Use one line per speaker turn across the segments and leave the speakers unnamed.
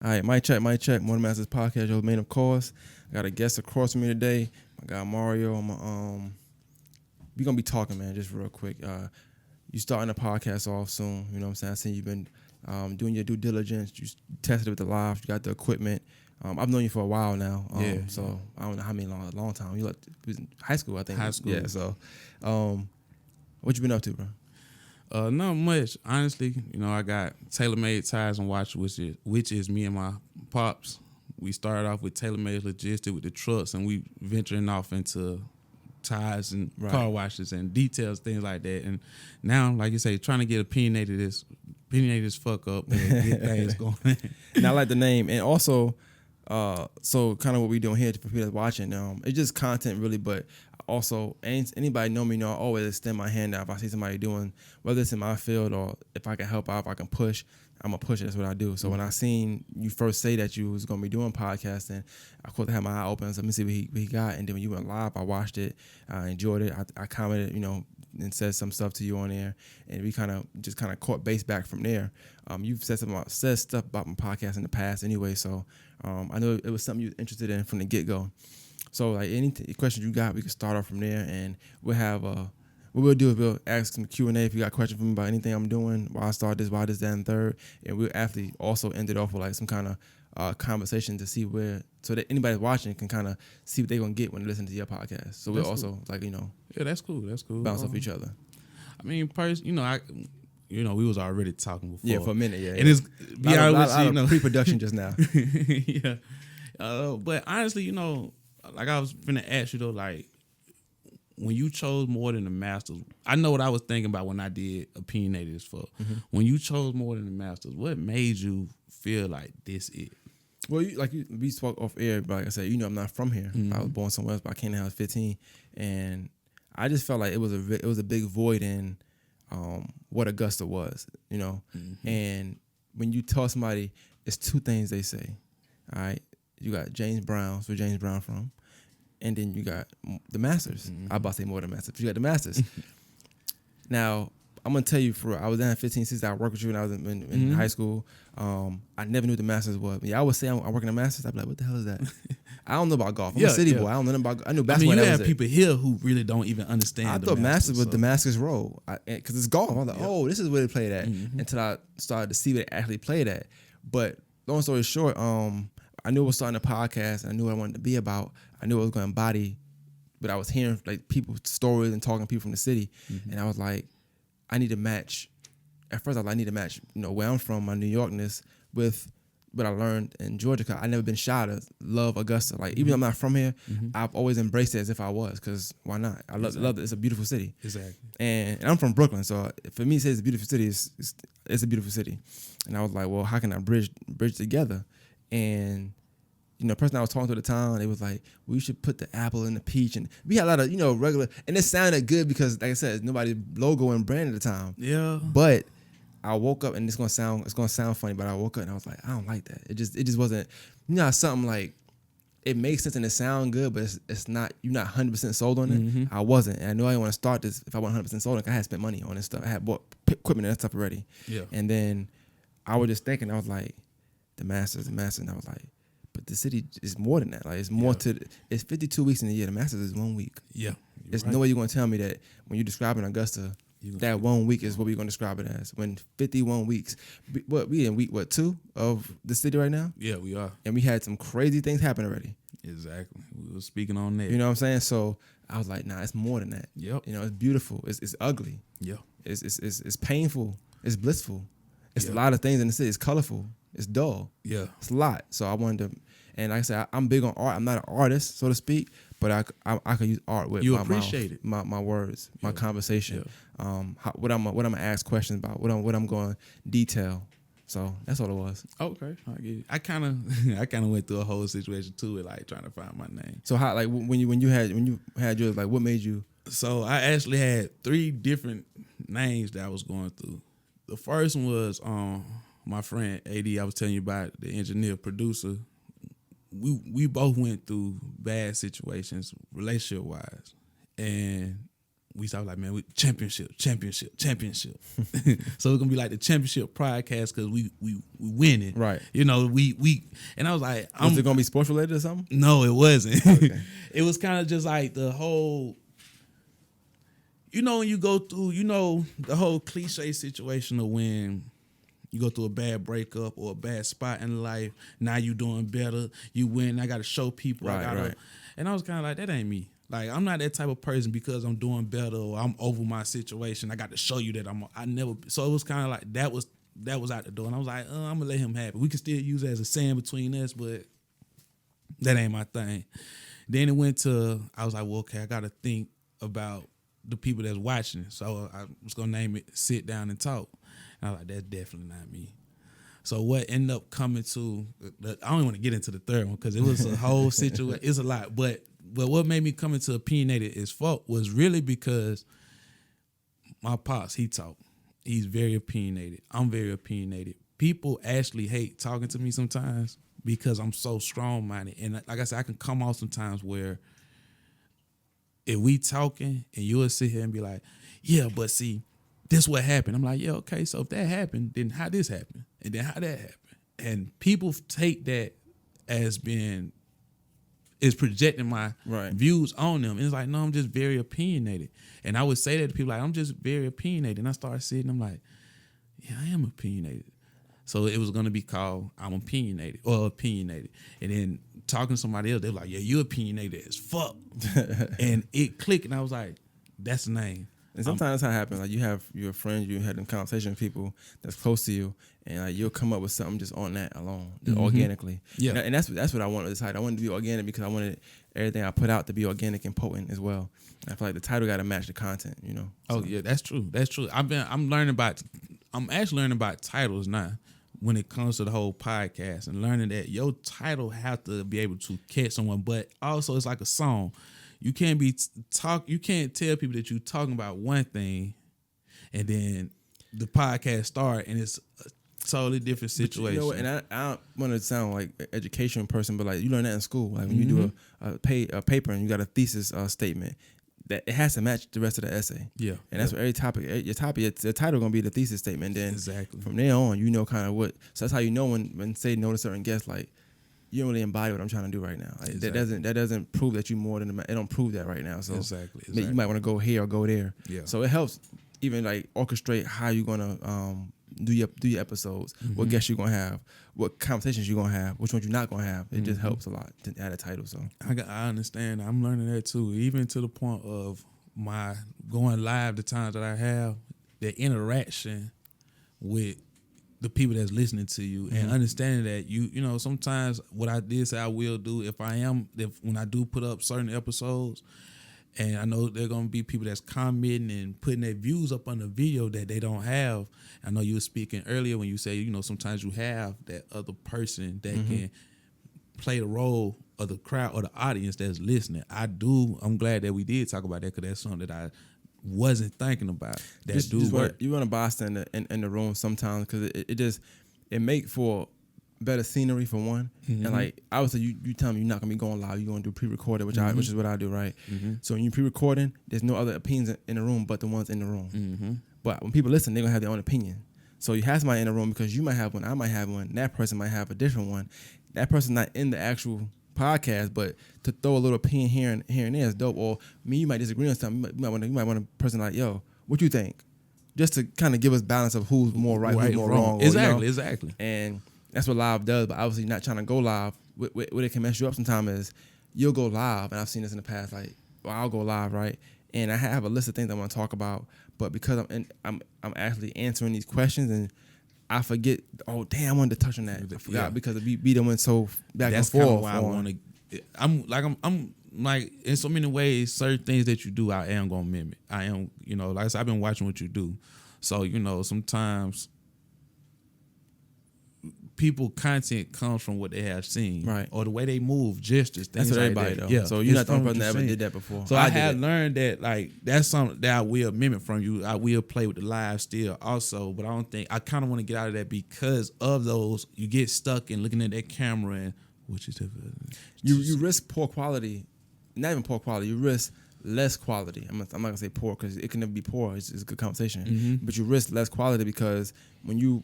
All right, mic check, mic check. More Than Masters podcast, your main of course. I got a guest across from me today. My guy Mario. We gonna be talking, man, just real quick. You starting a podcast off soon. You know what I'm saying? I seen you've been doing your due diligence. You tested it with the live. You got the equipment. I've known you for a while now. So I don't know how many long time. You was in high school, I think.
High school.
Yeah. So, what you been up to, bro?
Not much. Honestly, I got tailor-made tires and watches, which is me and my pops. We started off with tailor-made logistics with the trucks, and we venturing off into tires and car washes and details, things like that. And now, like you say, trying to get opinionated this fuck up and get things going.
And I like the name, and also, so kind of what we doing here for people that's watching. It's just content really, but also anybody know me, I always extend my hand out if I see somebody doing, whether it's in my field or if I can help out, if I can push, I'm gonna push it. That's what I do. So when I seen you first say that you was gonna be doing podcasting, of course I had my eye open. So let me see what he got. And then when you went live, I watched it, I enjoyed it. I commented, and said some stuff to you on there, and we kind of caught base back from there. You've said stuff about my podcast in the past anyway, so I know it was something you were interested in from the get go. So like any questions you got, we can start off from there, and we'll have what we'll do is we'll ask some Q&A if you got questions for me about anything I'm doing, why I started this, why this, that, and third, and we'll actually also end it off with like some kind of conversation to see so that anybody watching can kind of see what they're gonna get when they listen to your podcast. So we'll also
Yeah, that's cool. That's cool.
bounce off each other.
I mean, we was already talking before.
Yeah, for a minute. Yeah,
and it's be honest with you,
pre-production just now.
Yeah, but honestly, like I was finna ask you though, like when you chose More Than the Masters, I know what I was thinking about when I did Opinionated as fuck. Mm-hmm. When you chose More Than the Masters, what made you feel like this it?
Well, we spoke off air, but like I said, I'm not from here. Mm-hmm. I was born somewhere else, but I came when I was 15, and I just felt like it was a big void in what Augusta was, Mm-hmm. And when you tell somebody, it's two things they say. All right, you got James Brown, so James Brown from, and then you got the Masters. Mm-hmm. I about to say More Than Masters, but you got the Masters. Now, I'm gonna tell you, I was down at 15, 16. I worked with you when I was in mm-hmm. high school. I never knew what the Masters was. Yeah, I would say I work in the Masters. I'd be like, what the hell is that? I don't know about golf. I'm a city boy. I don't know nothing about. I knew basketball.
You have people here who really don't even understand.
I thought Masters was Damascus Road because it's golf. I was like, oh, this is where they played at. Mm-hmm. Until I started to see where they actually played at. But long story short, I knew I was starting a podcast. I knew what I wanted to be about. I knew I was going to embody, but I was hearing like people's stories and talking to people from the city, mm-hmm. and I was like, I need to match. At first, I need to match, where I'm from, my New Yorkness, with what I learned in Georgia. Cause I never been shy to love Augusta. Like even though I'm not from here, mm-hmm. I've always embraced it as if I was. Cause why not? I love it. It's a beautiful city.
Exactly.
And I'm from Brooklyn, so for me, to say it's a beautiful city, it's a beautiful city. And I was like, well, how can I bridge together? And the person I was talking to at the time, they was like, well, you should put the apple and the peach. And we had a lot of, regular, and it sounded good because, like I said, nobody's logo and brand at the time.
Yeah.
But I woke up, and it's gonna sound funny, but I woke up and I was like, I don't like that. It just wasn't, something like, it makes sense and it sound good, but it's not, you're not 100% sold on it. Mm-hmm. I wasn't. And I knew I didn't want to start this if I wasn't 100% sold on it. I had spent money on this stuff. I had bought equipment and that stuff already.
Yeah.
And then I was just thinking, I was like, the Masters. And I was like, but the city is more than that. Like it's more it's 52 weeks in a year. The Masters is 1 week.
Yeah.
There's no way you're going to tell me that when you're describing Augusta, that 1 week is what we're going to describe it as. When 51 weeks, we in week 2 of the city right now?
Yeah, we are.
And we had some crazy things happen already.
Exactly. We were speaking on that.
You know what I'm saying? So I was like, nah, it's more than that.
Yep.
It's beautiful. It's ugly.
Yeah.
It's painful. It's blissful. It's a lot of things in the city. It's colorful. It's dull.
Yeah.
It's a lot. So I wanted to, and like I said, I'm big on art. I'm not an artist, so to speak, but I could use art with my
appreciate
mouth, my words, my conversation. Yeah. What I'm gonna ask questions about, what I'm going to detail. So that's all it was.
Okay, I get it. I kind of went through a whole situation too, with like trying to find my name.
So how, like when you had yours, like what made you?
So I actually had 3 different names that I was going through. The first one was my friend AD. I was telling you about, the engineer producer. We both went through bad situations relationship wise, and we started like, man, we championship. So it's gonna be like the championship podcast because we winning.
Right.
You know, we and I was like,
Was it gonna be sports related or something?
No, it wasn't.
Okay.
It was kind of just like the whole, you know, when you go through, you know, the whole cliche situation of when you go through a bad breakup or a bad spot in life. Now you doing better. You win. I got to show people.
Right.
And I was kind of like, that ain't me. Like, I'm not that type of person because I'm doing better or I'm over my situation. I got to show you that I never. So it was kind of like that was out the door. And I was like, I'm going to let him have it. We can still use it as a saying between us, but that ain't my thing. Then it went to, I was like, well, okay, I got to think about the people that's watching it. So I was going to name it Sit Down and Talk. And I was like, that's definitely not me. So what ended up coming to, I don't want to get into the third one because it was a whole situation. It's a lot. But what made me come into opinionated as fuck was really because my pops, he talk. He's very opinionated. I'm very opinionated. People actually hate talking to me sometimes because I'm so strong-minded. And like I said, I can come off sometimes where if we talking and you'll sit here and be like, yeah, but see, this what happened. I'm like, yeah, okay, so if that happened, then how this happened? And then how that happened? And people take that as being, is projecting my views on them. And it's like, no, I'm just very opinionated. And I would say that to people like, I'm just very opinionated. And I started sitting, I'm like, yeah, I am opinionated. So it was going to be called I'm opinionated. And then talking to somebody else, they were like, yeah, you're opinionated as fuck. And it clicked. And I was like, that's the name.
And sometimes that's how it happens. Like you have your friends, you had a conversation with people that's close to you, and like you'll come up with something just on that alone, just organically. Yeah, and that's what I wanted with the title. I wanted to be organic because I wanted everything I put out to be organic and potent as well. And I feel like the title got to match the content, you know.
Oh yeah, that's true. I'm actually learning about titles now when it comes to the whole podcast and learning that your title have to be able to catch someone, but also it's like a song. You can't you can't tell people that you're talking about one thing and then the podcast start and it's a totally different situation.
You know what, and I don't want to sound like an educational person, but like you learn that in school. Like when you do a paper and you got a thesis statement, that it has to match the rest of the essay. Yeah. And that's what your title gonna be the thesis statement. Then exactly from there on, you know kind of what. So that's how you know when say no to certain guests, like you don't really embody what I'm trying to do right now. Like, that doesn't prove that you more than it don't prove that right now. So exactly. You might want to go here or go there. Yeah. So it helps even like orchestrate how you're gonna do your episodes, what guests you're gonna have, what conversations you're gonna have, which ones you're not gonna have. It just helps a lot to add a title. So
I understand. I'm learning that too, even to the point of my going live the times that I have, the interaction with the people that's listening to you and understanding that you know, sometimes what I did say I will do if when I do put up certain episodes, and I know there are going to be people that's commenting and putting their views up on the video that they don't have. I know you were speaking earlier when you say, you know, sometimes you have that other person that can play the role of the crowd or the audience that's listening. I'm glad that we did talk about that because that's something that I wasn't thinking about.
You want a bystander in the room sometimes because it make for better scenery for one, and like obviously you tell me you're not gonna be going live, you're gonna do pre-recorded, which is what I do, right? So when you pre-recording, there's no other opinions in the room but the ones in the room. But when people listen, they're gonna have their own opinion. So you have somebody in the room because you might have one, I might have one, that person might have a different one. That person's not in the actual podcast, but to throw a little opinion here and there is dope. Or me, you might disagree on something. You might want a person like, yo, what you think? Just to kind of give us balance of who's more right, who's more wrong.
Exactly.
And that's what live does. But obviously, not trying to go live. What it can mess you up sometimes is you'll go live, and I've seen this in the past. Like, well, I'll go live, right? And I have a list of things I want to talk about, but because I'm actually answering these questions and I forget. Oh damn! I wanted to touch on that. I forgot because we done went so back and forth. That's kind of why I want to. I'm like in so many ways. Certain things that you do, I am gonna mimic. I am, you know, like I said, I've been watching what you do. So you know, sometimes people content comes from what they have seen, right? Or the way they move, gestures, things like that. Though. Yeah. So you're not the only person that ever did that before.
So I have learned that like that's something that I will mimic from you. I will play with the live still also, but I kind of want to get out of that because of those. You get stuck in looking at that camera and which is
you risk poor quality, not even poor quality. You risk less quality. I'm not gonna say poor because it can never be poor. It's good conversation,
Mm-hmm.
but you risk less quality because when you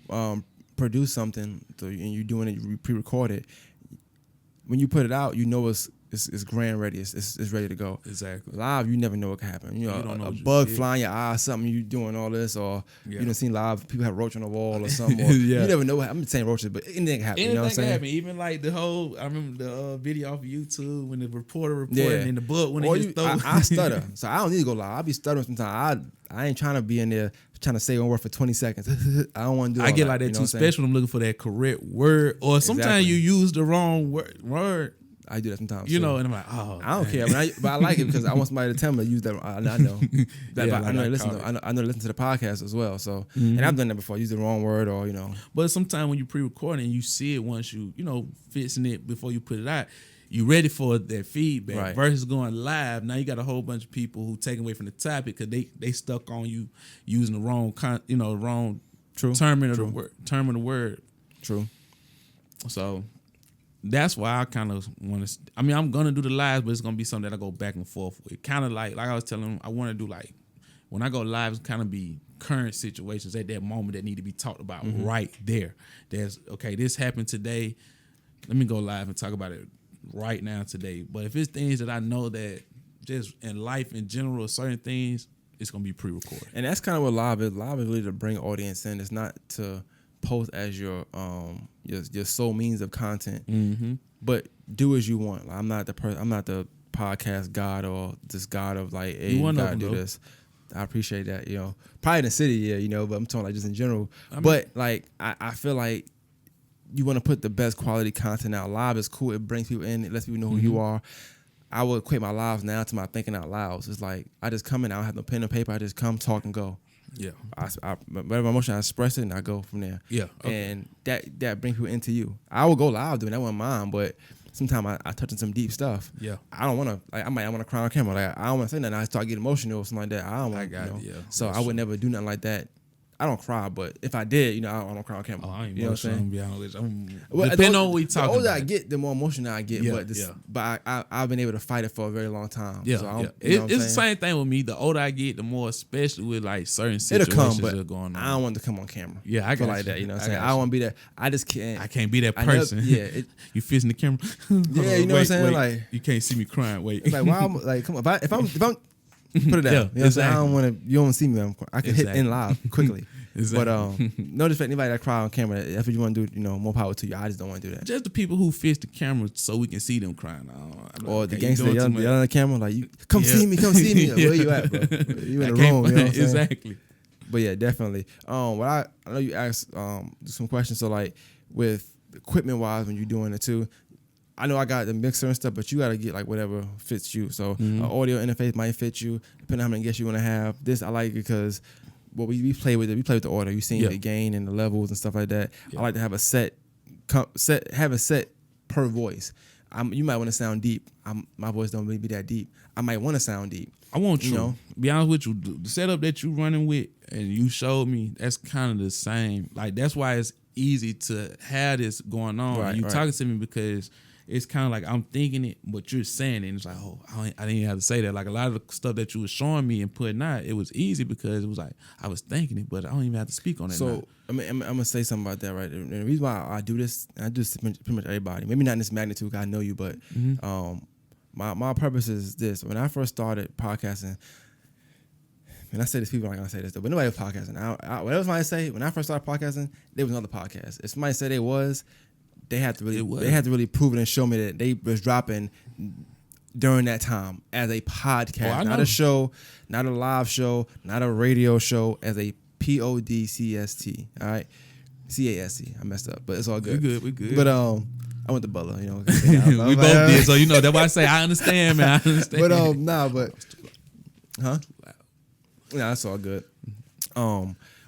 produce something and you're doing it, you pre-record it. When you put it out, you know it's grand ready. It's ready to go.
Exactly.
Live, you never know what can happen. You know,
don't know
a
what you
bug
did.
flying your eye, something you doing all this, or
Yeah.
you done seen live people have roach on the wall or something. Or
Yeah.
You never know. I'm not saying roaches, but anything can happen.
Anything
You know what I'm
can
saying?
happen. Even like the whole, I remember the video off of YouTube when the reporter reported
Yeah.
and the bug when
Or
he just
I stutter, so I don't need to go live. I be stuttering sometimes. I ain't trying to be in there trying to say one word for 20 seconds. I don't want to do.
I
all
get like that
you know
too,
what I'm saying?
especially when I'm looking for that correct word, or sometimes
Exactly.
you use the wrong word,
I do that sometimes.
you
too.
know, and I'm like, oh,
I don't
dang.
care, but I like it because I want somebody to tell me to use that. I know that.
Yeah,
I
like
know
I
they listen.
caught it.
I know they listen to the podcast as well. So, and I've done that before. Use the wrong word, or
But sometimes when you pre-recording, you see it once you fixing it before you put it out. You ready for that feedback
Right.
versus going live. Now you got a whole bunch of people who take away from the topic because they stuck on you using the wrong wrong
True.
term of
True.
the word. Term of the word.
True.
So that's why I kind of want to. I mean, I'm gonna do the lives, but it's gonna be something that I go back and forth with. Kind of like I was telling them, I want to do like when I go live, it's kind of be current situations at that moment that need to be talked about right there. There's this happened today. Let me go live and talk about it right now today. But if it's things that I know that just in life in general, certain things, it's gonna be pre-recorded.
And that's kind of what live is. Live is really to bring audience in. It's not to post as your sole means of content.
Mm-hmm.
But do as you want. Like, I'm not the podcast god or this god of like, hey, you gotta do this. I appreciate that. Probably in the city, yeah. But I'm talking like just in general. But like, I feel like you want to put the best quality content out. Live is cool. It brings people in. It lets people know who you are. I would equate my lives now to my thinking out loud. It's like I just come in. I don't have no pen and paper. I just come, talk, and go.
Yeah.
Whatever emotion I express it, and I go from there.
Yeah. Okay.
And that brings people into you. I will go live doing that one mine, but sometimes I touch on some deep stuff.
Yeah.
I don't want to. Like, I want to cry on camera. Like, I don't want to say nothing. I start getting emotional or something like that. I don't want. So I would never do nothing like that. I don't cry, but if I did, I don't cry on camera.
Oh, I ain't
you know what I'm saying?
Be honest.
Well,
depending on what we
the
talking
older
about.
I get, the more emotional I get.
Yeah,
But I've been able to fight it for a very long time.
Yeah,
so
it's the same thing with me. The older I get, the more, especially with like certain situations
it'll come, but
that are going on.
I don't want to come on camera.
Yeah, I
feel
got
like
you.
that. You know what I'm
I
saying?
got
I don't
you.
want to be that. I just can't.
I can't be that
I never-
person. You fixing the camera.
Yeah, you know what I'm saying?
Wait.
Like,
you can't see me crying. Wait.
it's like, why? Like, come on. If I'm put it down.
Yeah,
You know what I'm saying? I don't want to. You don't see me. I can hit in live quickly.
Exactly.
But no disrespect to anybody that cry on camera. If you want to do, more power to you. I just don't want to do that.
Just the people who fix the camera so we can see them crying.
Or the gangster yelling on the camera like, "You come see me, come see me." Like, where you at, bro? You in the room? You know what I'm saying?
Exactly.
But yeah, definitely. I know you asked some questions. So like with equipment wise, when you're doing it too, I know I got the mixer and stuff, but you got to get like whatever fits you. So audio interface might fit you, depending on how many guests you want to have. This I like because we play with it. We play with the audio. You seen the gain and the levels and stuff like that. I like to have a set per voice. You might want to sound deep. My voice don't really be that deep. I might want to sound deep.
I want you. Be honest with you, the setup that you running with and you showed me, that's kind of the same. Like that's why it's easy to have this going on.
Right,
and you
right.
talking to me because it's kind of like I'm thinking it, but you're saying it. And it's like, oh, I didn't even have to say that. Like a lot of the stuff that you were showing me and putting out, it was easy because it was like I was thinking it, but I don't even have to speak on it.
So
now.
I'm gonna say something about that, right? And the reason why I do this, and I do this to pretty much everybody. Maybe not in this magnitude, 'cause I know you, but my purpose is this. When I first started podcasting, and I say this, people aren't gonna say this though, but nobody was podcasting. Whatever somebody say, when I first started podcasting, there was another podcast. If somebody said they had to really prove it and show me that they was dropping during that time as a podcast, not a show, not a live show, not a radio show, as a podcast. All right, CAST. I messed up, but it's all good.
We good.
But I went to Butler, we
we both did, so that's why I say I understand, man. I understand.
Nah, that's all good.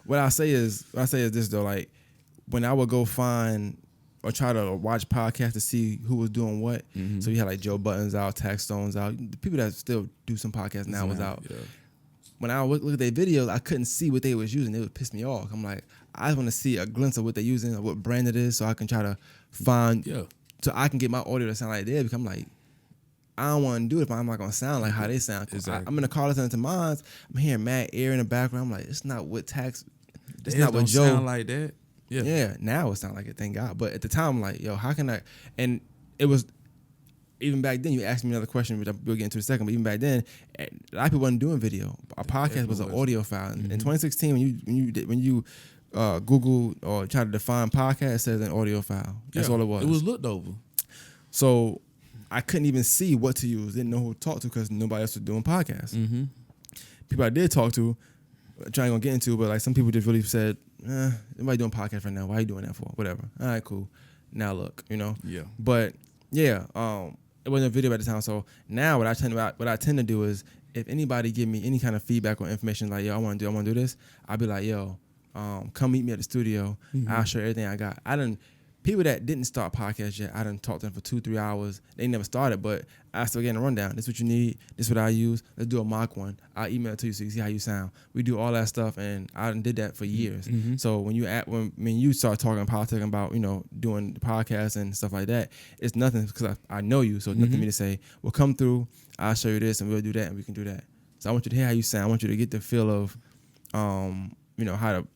What I say is this though, like when I would go find or try to watch podcasts to see who was doing what. So you had like Joe Budden's out, Tax Stone's out. The people that still do some podcasts now was out. Yeah. When I would look at their videos, I couldn't see what they was using. It would piss me off. I'm like, I want to see a glimpse of what they're using, or what brand it is, so I can try to find, so I can get my audio to sound like theirs. Because I'm like, I don't want to do it if I'm not gonna sound like how they sound.
Exactly.
I'm in the car listening to mine. I'm hearing mad air in the background. I'm like, it's not what tax. It's
Theirs
not what
don't
Joe.
sound like that. Yeah.
Yeah, now it sounds like it, thank God. But at the time, I'm like, yo, how can I? And it was, even back then, you asked me another question, which we'll get into in a second, but even back then, a lot of people wasn't doing video. Our podcast was an audio file. In 2016, when you Google or try to define podcast, it says an audio file. That's all it was.
It was looked over.
So I couldn't even see what to use. Didn't know who to talk to because nobody else was doing podcasts.
Mm-hmm.
People I did talk to, trying to get into, but like some people just really said, nobody doing podcast right now. Why are you doing that for? Whatever. All right, cool. Now look,
Yeah.
But yeah, it wasn't a video at the time. So now what I tend to do is if anybody give me any kind of feedback or information like, yo, I want to do this, I'll be like, yo, come meet me at the studio. I'll show you everything I got. People that didn't start podcasts yet, I done talked to them for 2-3 hours. They never started, but I still get a rundown. This is what you need. This is what I use. Let's do a mock one. I'll email it to you so you can see how you sound. We do all that stuff, and I done did that for years. So when you start talking politics about, doing the podcast and stuff like that, it's nothing because I know you, so it's nothing for me to say, well, come through, I'll show you this, and we'll do that, and we can do that. So I want you to hear how you sound. I want you to get the feel of, how to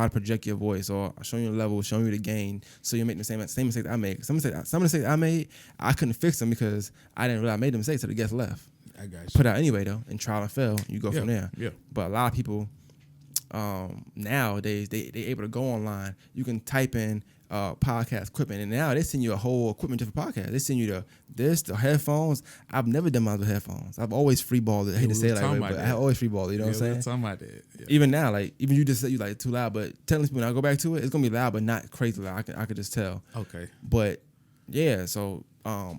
project your voice, or showing you the level, showing you the gain, so you make the same mistakes I make. Some mistakes I made, I couldn't fix them because I didn't realize I made the mistakes, so the guests left.
I got you.
Put out anyway though, and trial and fail, you go from there.
Yeah.
But a lot of people nowadays they able to go online. You can type in podcast equipment, and now they send you a whole equipment just for podcast. They send you the headphones. I've never done mine with headphones. I've always freeballed it. I hate to say it like that, but I always freeballed it. You know what I'm saying?
We were talking about that. Yeah.
Even now, like even you just said you like it too loud, but telling people when I go back to it, it's gonna be loud, but not crazy loud. I could just tell.
Okay.
But yeah, so I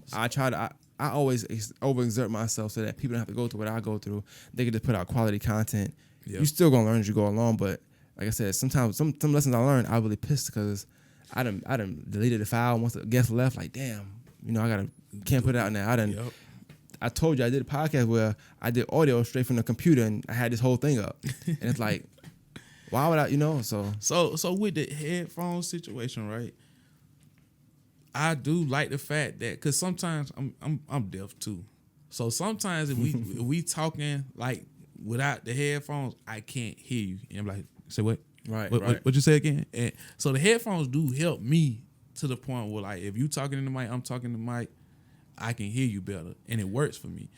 always overexert myself so that people don't have to go through what I go through. They can just put out quality content.
Yep.
You still gonna learn as you go along, but like I said, sometimes some lessons I learned, I really pissed because I done deleted the file once the guest left. Like damn, can't put it out now.
Yep.
I told you I did a podcast where I did audio straight from the computer and I had this whole thing up, and it's like, why would I? So
with the headphone situation, right? I do like the fact that because sometimes I'm deaf too, so sometimes if we talking like without the headphones, I can't hear you, and I'm like, say what?
Right.
What you say again? And so the headphones do help me to the point where like if you talking in the mic, I'm talking in the mic, I can hear you better, and it works for me.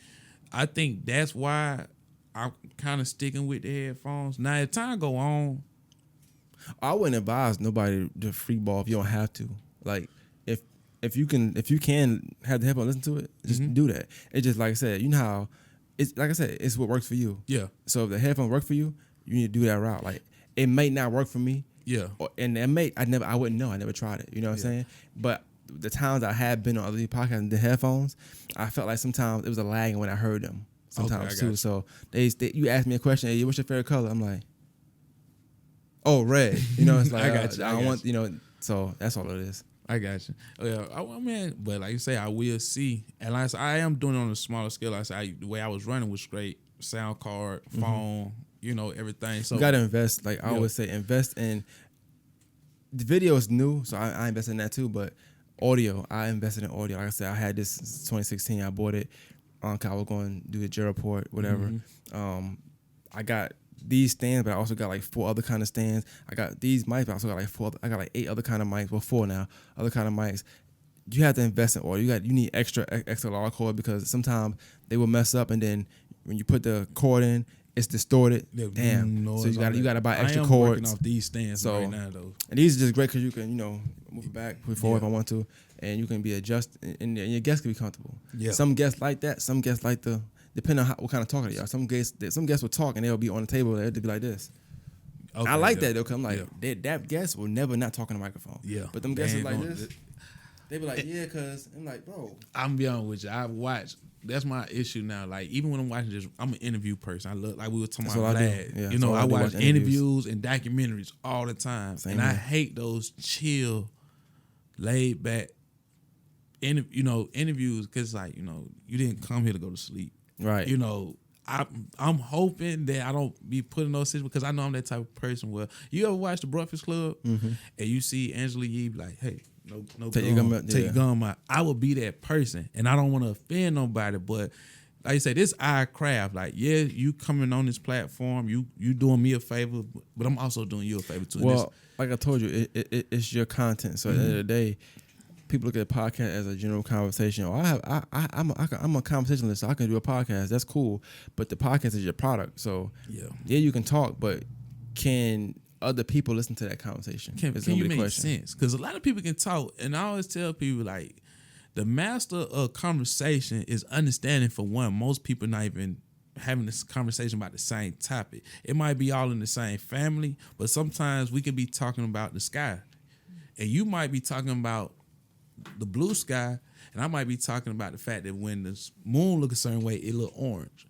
I think that's why I'm kind of sticking with the headphones. Now, as time go on,
I wouldn't advise nobody to free ball if you don't have to. Like if you can have the headphone, listen to it, just do that. It's just like I said, you know how it's like I said, it's what works for you.
Yeah.
So if the headphones work for you, you need to do that route. Like it may not work for me.
Yeah.
And I wouldn't know. I never tried it. You know what I'm saying? But the times I had been on other podcasts and the headphones, I felt like sometimes it was a lag when I heard them. Sometimes too. So you asked me a question, hey, what's your favorite color? I'm like, oh, red. It's like
I got you.
I want so that's all it is.
I got you. Yeah, I mean, but like you say, I will see. And like I said, I am doing it on a smaller scale. Like I said, the way I was running was great. Sound card, phone, everything. So
you gotta invest. Like I always say, invest in. The video is new, so I invest in that too. But audio, I invested in audio. Like I said, I had this since 2016. I bought it. I was going to do the J report, whatever. I got these stands, but I also got like 4 other kind of stands. I got these mics, but I also got like 4. I got like 8 other kind of mics. Well, 4 now. Other kind of mics. You have to invest in audio. You need extra large cord because sometimes they will mess up, and then when you put the cord in, it's distorted. Damn. So you got to buy extra cords.
I'm working off these stands right now though.
And these are just great because you can move it back, put it forward if I want to, and you can be adjusted, and your guests can be comfortable. Yeah. Some guests like that. Some guests like depending on what kind of talker they are. Some guests will talk and they'll be on the table. They'll be like this. Okay, I like that though, cause I'm like that guest will never not talk on the microphone. Yeah. But them guests are like this. They be like, yeah, cause I'm like, bro.
I'm be honest with you. I've watched. That's my issue now. Like even when I'm watching I'm an interview person. I look like we were talking about Vlad. I watch interviews and documentaries all the time, and I hate those chill, laid back, interviews because like you didn't come here to go to sleep, right? I'm hoping that I don't be put in those situations because I know I'm that type of person where you ever watch The Breakfast Club and you see Angela Yee be like, hey. no
Take
gum,
your gum out,
take
yeah.
your gum out. I would be that person, and I don't want to offend nobody, but like you say, this our craft. Like, yeah, you coming on this platform, you doing me a favor, but I'm also doing you a favor too. And
Well, like I told you, it's your content. So at the end of the day, people look at a podcast as a general conversation. Oh, I'm a conversationalist, so I can do a podcast. That's cool. But the podcast is your product. So yeah, you can talk, but can other people listen to that conversation?
Can you make sense? Because a lot of people can talk, and I always tell people like the master of conversation is understanding. For one, most people not even having this conversation about the same topic. It might be all in the same family, but sometimes we can be talking about the sky, and you might be talking about the blue sky, and I might be talking about the fact that when the moon look a certain way, it look orange.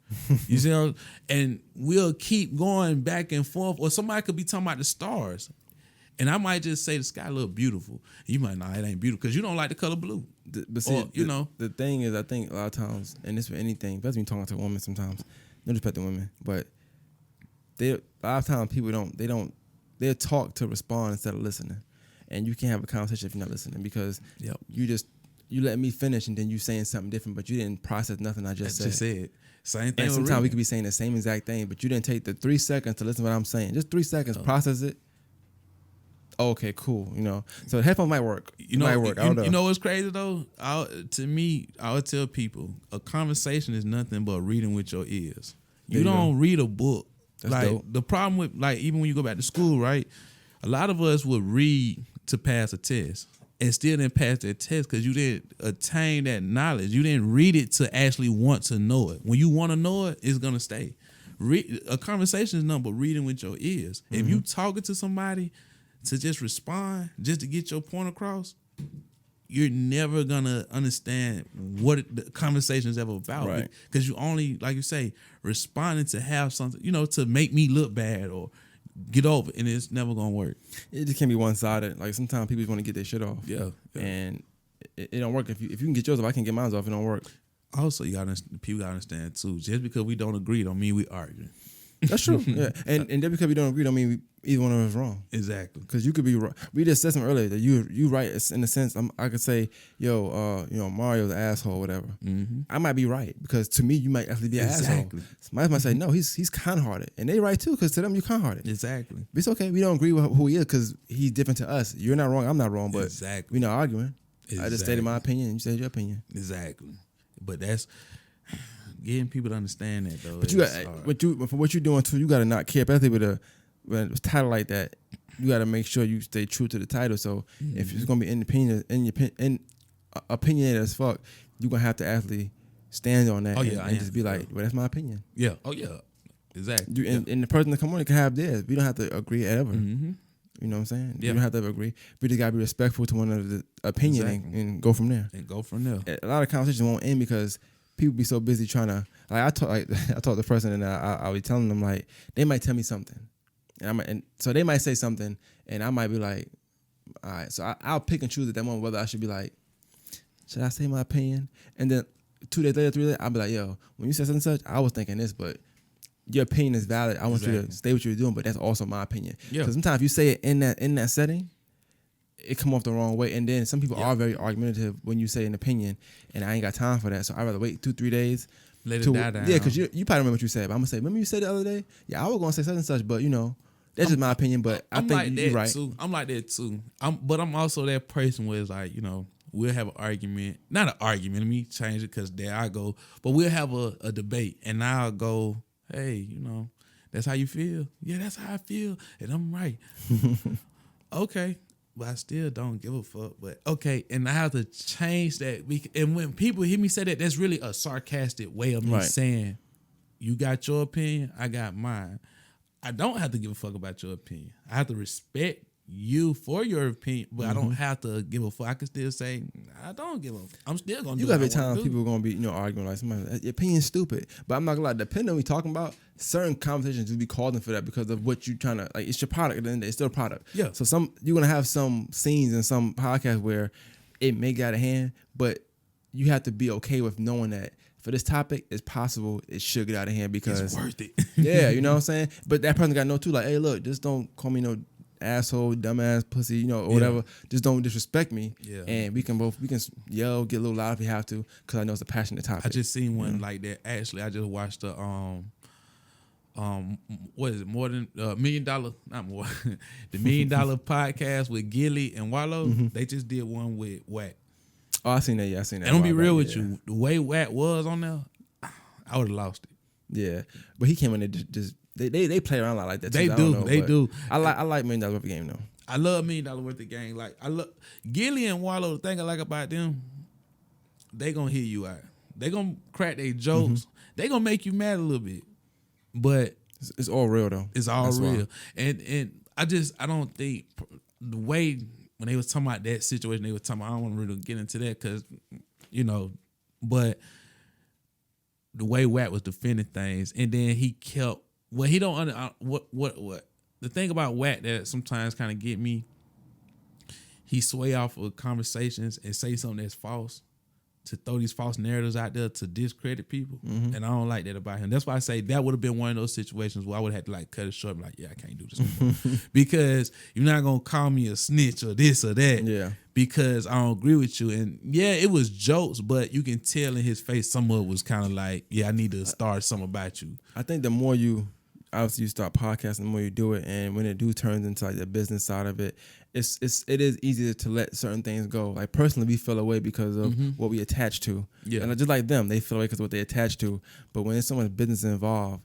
You see, and we'll keep going back and forth. Or somebody could be talking about the stars, and I might just say the sky look beautiful. You might it ain't beautiful because you don't like the color blue.
But see, the thing is, I think a lot of times, and this for anything, especially when talking to women, sometimes no respect to women, but a lot of times people they'll talk to respond instead of listening. And you can't have a conversation if you're not listening, because you let me finish and then you saying something different, but you didn't process nothing I just said.
Same thing.
And sometimes we could be saying the same exact thing, but you didn't take the 3 seconds to listen to what I'm saying. Just 3 seconds, process it. Okay, cool. So the headphone might work. Might work. I don't know.
You know what's crazy though? To me, I would tell people a conversation is nothing but reading with your ears. You don't read a book.
That's
like
dope.
The problem with even when you go back to school, right? A lot of us would read to pass a test and still didn't pass that test because you didn't attain that knowledge. You didn't read it to actually want to know it. When you want to know it, it's gonna stay. A conversation is nothing but reading with your ears. Mm-hmm. If you talking to somebody to just respond, just to get your point across, you're never gonna understand what the conversation is ever about.
Right.
Because you only, like you say, responding to have something, to make me look bad or get over it, and it's never gonna work.
It just can't be one-sided. Like sometimes people just want to get their shit off.
Yeah.
And it don't work. If you can get yours off, I can get mine off. It don't work.
Also, people gotta understand too. Just because we don't agree, don't mean we arguing.
That's true. Yeah, and just because we don't agree, don't mean either one of us is wrong.
Exactly.
Because you could be right. We just said something earlier that you right in the sense. I could say, Mario's an asshole, or whatever. Mm-hmm. I might be right because to me, you might actually be an asshole. Somebody might say, no, he's kind-hearted, and they right too because to them you're kind-hearted.
Exactly.
But it's okay. We don't agree with who he is because he's different to us. You're not wrong. I'm not wrong. But we're not arguing. Exactly. I just stated my opinion. You said your opinion.
Exactly. But that's getting people to understand that though.
But for what you're doing too, you got to not care. Especially with a title like that, you got to make sure you stay true to the title. So if it's gonna be opinionated as fuck, you're gonna have to actually stand on that. And just be like, well, that's my opinion.
Yeah. Oh yeah. Exactly.
And the person that come on can have theirs. We don't have to agree ever. Mm-hmm. You know what I'm saying?
Yeah.
You don't have to agree. We just gotta be respectful to one another's opinion and go from there. A lot of conversations won't end because people be so busy trying to. I talk to the person and I'll be telling them like they might tell me something, and so they might say something and I might be like, all right. So I'll pick and choose at that moment whether I should be like, should I say my opinion? And then 2 days later, 3 days later, I'll be like, yo, when you said such and such, I was thinking this, but your opinion is valid. I want you to stay what you're doing, but that's also my opinion. Yeah. Because sometimes if you say it in that setting, it come off the wrong way. And then some people are very argumentative when you say an opinion, and I ain't got time for that. So I'd rather wait 2-3 days.
Let it die down.
Yeah, because you probably remember what you said. But I'm going to say, remember you said the other day? Yeah, I was going to say such and such, but that's just my opinion. But I think you're right.
Too. I'm like that too. But I'm also that person where it's like, we'll have an argument. Not an argument. Let me change it because there I go. But we'll have a debate, and I'll go, hey, that's how you feel? Yeah, that's how I feel, and I'm right. Okay, but I still don't give a fuck. But okay, and I have to change that. And when people hear me say that, that's really a sarcastic way of me saying, you got your opinion, I got mine. I don't have to give a fuck about your opinion. I have to respect you for your opinion, but I don't have to give a fuck. I can still say I don't give a fuck. I'm still gonna. You
gotta be times people are gonna be arguing like somebody. Your opinion's stupid, but I'm not gonna lie. Depending on what we talking about, certain conversations will be calling for that because of what you trying to like. It's your product, and it's still a product.
Yeah.
So you're gonna have some scenes in some podcasts where it may get out of hand, but you have to be okay with knowing that for this topic, it's possible it should get out of hand because
it's worth it.
Yeah, you know what I'm saying. But that person got to know too. Like, hey, look, just don't call me no asshole, dumbass, pussy, or whatever. Just don't disrespect me.
Yeah.
And we can yell, get a little loud if we have to, because I know it's a passionate topic.
I just seen one like that. Actually, I just watched the what is it? More than $1 million? Not more. The $1 Million podcast with Gilly and Wallow. They just did one with Wack.
Oh, I seen that. Yeah, I seen that.
And I'm gonna be real with you. The way Wack was on there, I would have lost it.
Yeah, but he came in there just they play around a lot like that.
They
too.
They do.
I like $1 million worth of game though.
I love $1 million worth of game. Like I love Gilly and Wallow. The thing I like about them, they gonna hear you out. They gonna crack their jokes. They gonna make you mad a little bit, but
it's all real though.
It's all
That's
real.
Why.
And I don't think the way when they was talking about that situation, they were talking about, I don't want to really get into that because, but the way Watt was defending things, and then he kept, he don't, what. The thing about Watt that sometimes kind of get me, he sway off of conversations and say something that's false to throw these false narratives out there to discredit people. And I don't like that about him. That's why I say that would have been one of those situations where I would have had to cut it short and be like, yeah, I can't do this anymore. Because you're not going to call me a snitch or this or that.
Yeah. Because
I don't agree with you. And yeah, it was jokes, but you can tell in his face some of it was kind of like, yeah, I need to start something about you.
I think the more you start podcasting, the more you do it, and when it turns into like the business side of it, it is easier to let certain things go. Like personally, we feel away because of what we attach to. Yeah. And just like them, they feel away because of what they attach to. But when there's so much business involved,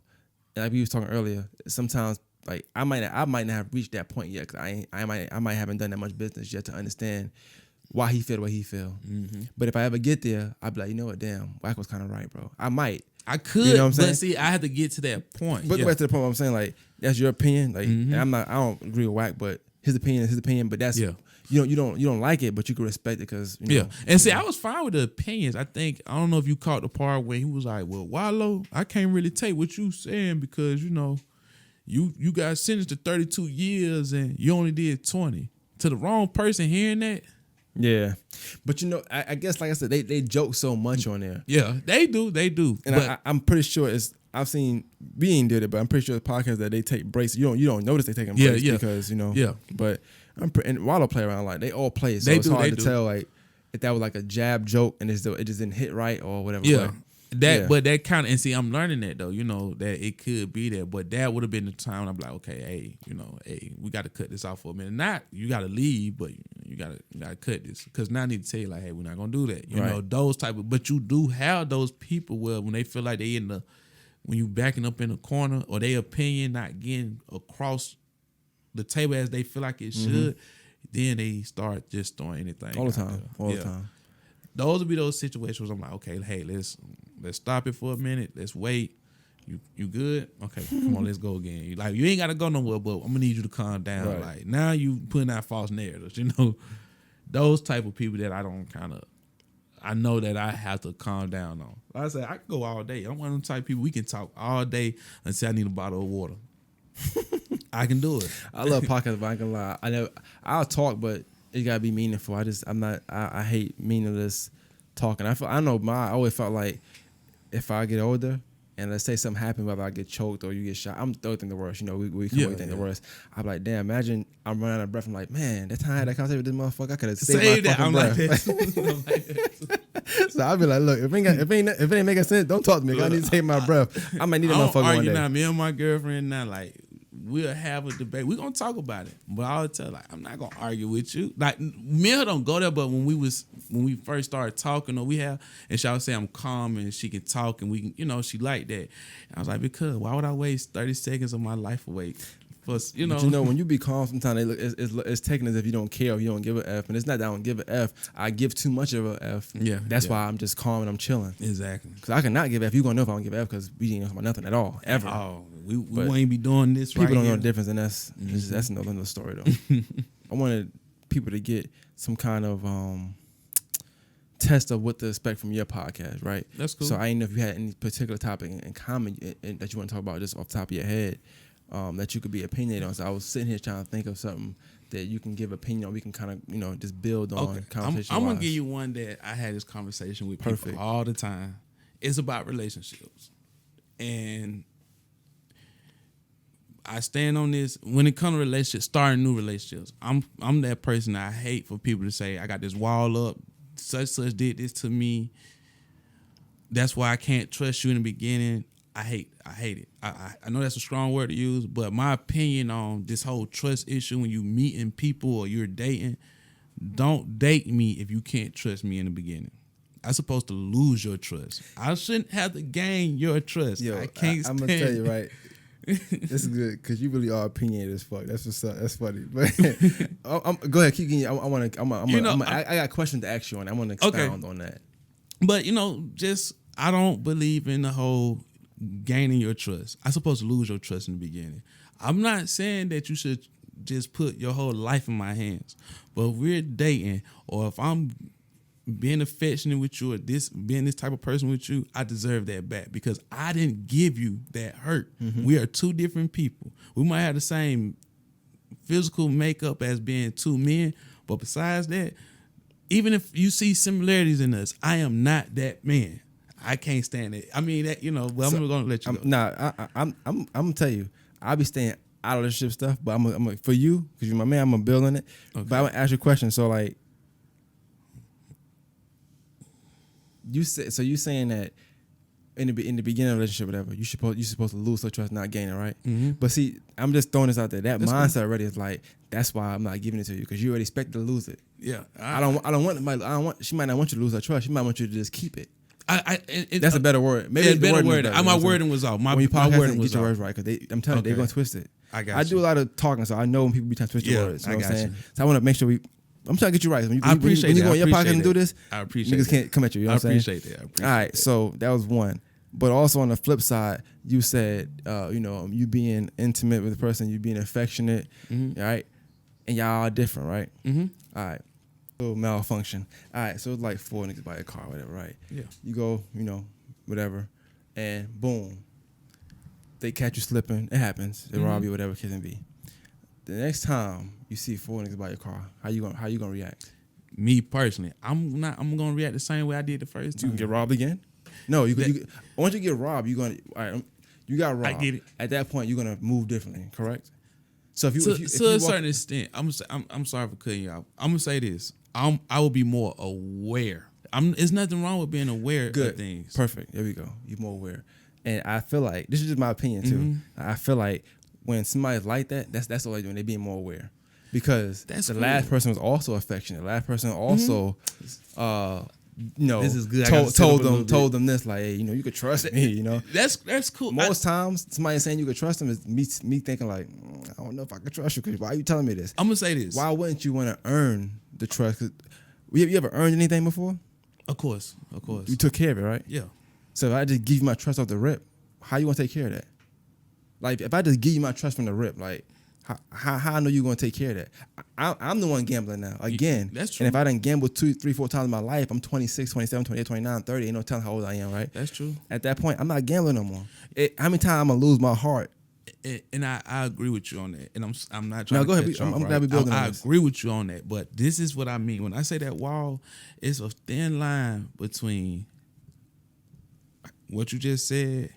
like we was talking earlier, sometimes like I might not have reached that point yet, because I might haven't done that much business yet to understand why he feel the way he feel. But if I ever get there, I'd be like, you know what, damn, Wack was kind of right, bro. I might.
I could, you know what I'm saying? But see, I had to get to that point.
But back to the point where I'm saying, like, that's your opinion. Like, and I don't agree with Wack, but his opinion is his opinion. But that's you don't like it, but you can respect it because
And see, I was fine with the opinions. I don't know if you caught the part where he was like, "Well, Wallow, I can't really take what you saying because you got sentenced to 32 years and you only did 20." To the wrong person hearing that.
Yeah, but I guess like I said, they joke so much on there.
Yeah, they do,
and but I'm pretty sure I've seen Being did it, but I'm pretty sure the podcast that they take breaks. You don't notice they taking breaks because But and Wallow play around like they all play, so it's hard to tell like if that was like a jab joke and it just didn't hit right or whatever.
Yeah. But that kind of, and see, I'm learning that though, that it could be that, but that would have been the time I'm like, okay, hey, we got to cut this off for a minute. Not you got to leave, but you got to cut this, because now I need to tell you like, hey, we're not gonna do that. You know, those type of, but you do have those people where when they feel like they when you backing up in the corner or their opinion not getting across the table as they feel like it should, then they start just throwing anything
all the time. The time.
Those would be those situations where I'm like, okay, hey, let's stop it for a minute. Let's wait. You good? Okay, come on, let's go again. You ain't gotta go nowhere, but I'm gonna need you to calm down. Right. Like now you putting out false narratives. Those type of people that I know that I have to calm down on. Like I said, I can go all day. I'm one of them type of people. We can talk all day until I need a bottle of water. I can do it.
I love podcasts, but I ain't gonna lie. I'll talk, but it gotta be meaningful. I hate meaningless talking. I always felt like if I get older and let's say something happened, whether I get choked or you get shot, I'm the the worst. We can think the worst. I'm like, damn, imagine I'm running out of breath. I'm like, man, that time I had that conversation with this motherfucker, I could have saved my fucking breath. So I'll be like, look, if it ain't making sense, don't talk to me. Look, I need to save my breath. I might need that motherfucker one day.
Now, me and my girlfriend now, like, we'll have a debate. We're gonna talk about it, but I'll tell her, like, I'm not gonna argue with you. Like, me and her don't go there, but when we first started talking, and she'll say I'm calm and she can talk and we can, she like that. And I was like, because why would I waste 30 seconds of my life away? But
when you be calm, sometimes it's taken as if you don't care or you don't give a F, and it's not that I don't give a F. I give too much of a F. Yeah, that's why I'm just calm and I'm chilling.
Exactly.
Because I cannot give a F. You gonna know if I don't give a F because we ain't talking about nothing at all ever.
Oh, we ain't be doing this.
People don't
know
the difference, and that's another story though. I wanted people to get some kind of test of what to expect from your podcast, right?
That's cool.
So I didn't know if you had any particular topic in common that you want to talk about just off the top of your head. That you could be opinionated on. So I was sitting here trying to think of something that you can give opinion on. We can kind of, just build on conversation.
I'm going to give you one that I had this conversation with people all the time. It's about relationships. And I stand on this when it comes to relationships, starting new relationships. I'm that person I hate for people to say I got this wall up, such did this to me. That's why I can't trust you in the beginning. I hate it. I know that's a strong word to use, but my opinion on this whole trust issue when you meeting people or you're dating, don't date me if you can't trust me in the beginning. I'm supposed to lose your trust. I shouldn't have to gain your trust.
Yo,
I can't
I'm
stand
gonna tell you
it.
right. This is good because you really are opinionated as fuck. That's what's up. That's funny. But go ahead, keep getting. I got questions to ask you on. I want to expound on that.
But just I don't believe in the whole gaining your trust. I'm supposed to lose your trust in the beginning. I'm not saying that you should just put your whole life in my hands. But if we're dating, or if I'm being affectionate with you, or being this type of person with you, I deserve that back because I didn't give you that hurt. Mm-hmm. We are two different people. We might have the same physical makeup as being two men, but besides that, even if you see similarities in us, I am not that man. I can't stand it. I mean that Well, I'm gonna let you go.
I'm gonna tell you. I'll be staying out of relationship stuff, but I'm for you because you're my man. I'm gonna build on it. Okay. But I'm gonna ask you a question. So like, you saying that in the beginning of a relationship, whatever, you're supposed to lose the trust, not gain it, right? Mm-hmm. But see, I'm just throwing this out there. That's mindset already is like that's why I'm not giving it to you because you already expect to lose it.
Yeah,
I don't want. She might not want you to lose her trust. She might want you to just keep it.
That's
a better word. Maybe
a better word. My wording was off. My wording was
get your
off.
words right because I'm telling you, they're gonna twist it.
I
do a lot of talking, so I know when people be trying to twist your words. You know what I'm saying?
You.
So I want to make sure I'm trying to get you right.
I appreciate
when you
that.
go in your pocket and do this,
I appreciate
niggas can't come at you. You know what I'm saying?
I appreciate that.
All right, so that was one. But also on the flip side, you said, you being intimate with the person, you being affectionate, right? And y'all are different, right? Mm-hmm. All right. So malfunction. All right, so it's like 4 niggas buy a car, whatever, right?
Yeah.
You go, whatever, and boom, they catch you slipping. It happens. They rob you, whatever it can be. The next time you see 4 niggas buy your car, how you gonna react?
Me personally, I'm gonna react the same way I did the first time.
You can get robbed again? No, once you get robbed, you're gonna. All right, you got robbed.
I get it.
At that point, you're gonna move differently, correct? So if you
to a certain extent, I'm sorry for cutting you off. I'm gonna say this. I will be more aware. There's nothing wrong with being aware of things.
Perfect. There we go. You're more aware, and I feel like this is just my opinion too. Mm-hmm. I feel like when somebody's like that, that's all they're doing. They're being more aware because last person was also affectionate. The last person also,
this is good.
Told them this, like, hey, you could trust me.
That's cool.
Most times, somebody saying you could trust them is me thinking like, I don't know if I could trust you because why are you telling me this?
I'm gonna say this.
Why wouldn't you want to earn the trust? 'Cause you ever earned anything before?
Of course.
You took care of it, right?
Yeah.
So if I just give you my trust off the rip, how you gonna take care of that? Like if I just give you my trust from the rip, like how I know you're gonna take care of that? I'm the one gambling now again.
That's true.
And if I didn't gamble 2, 3, 4 times in my life, I'm 26, 27, 28, 29, 30. Ain't no telling how old I am, right?
That's true.
At that point, I'm not gambling no more. How many times I'm gonna lose my heart?
And I agree with you on that. And I'm not trying.
No, go ahead.
I'm
glad we building on
I
this.
agree with you on that. But this is what I mean when I say that wall. It's a thin line between what you just said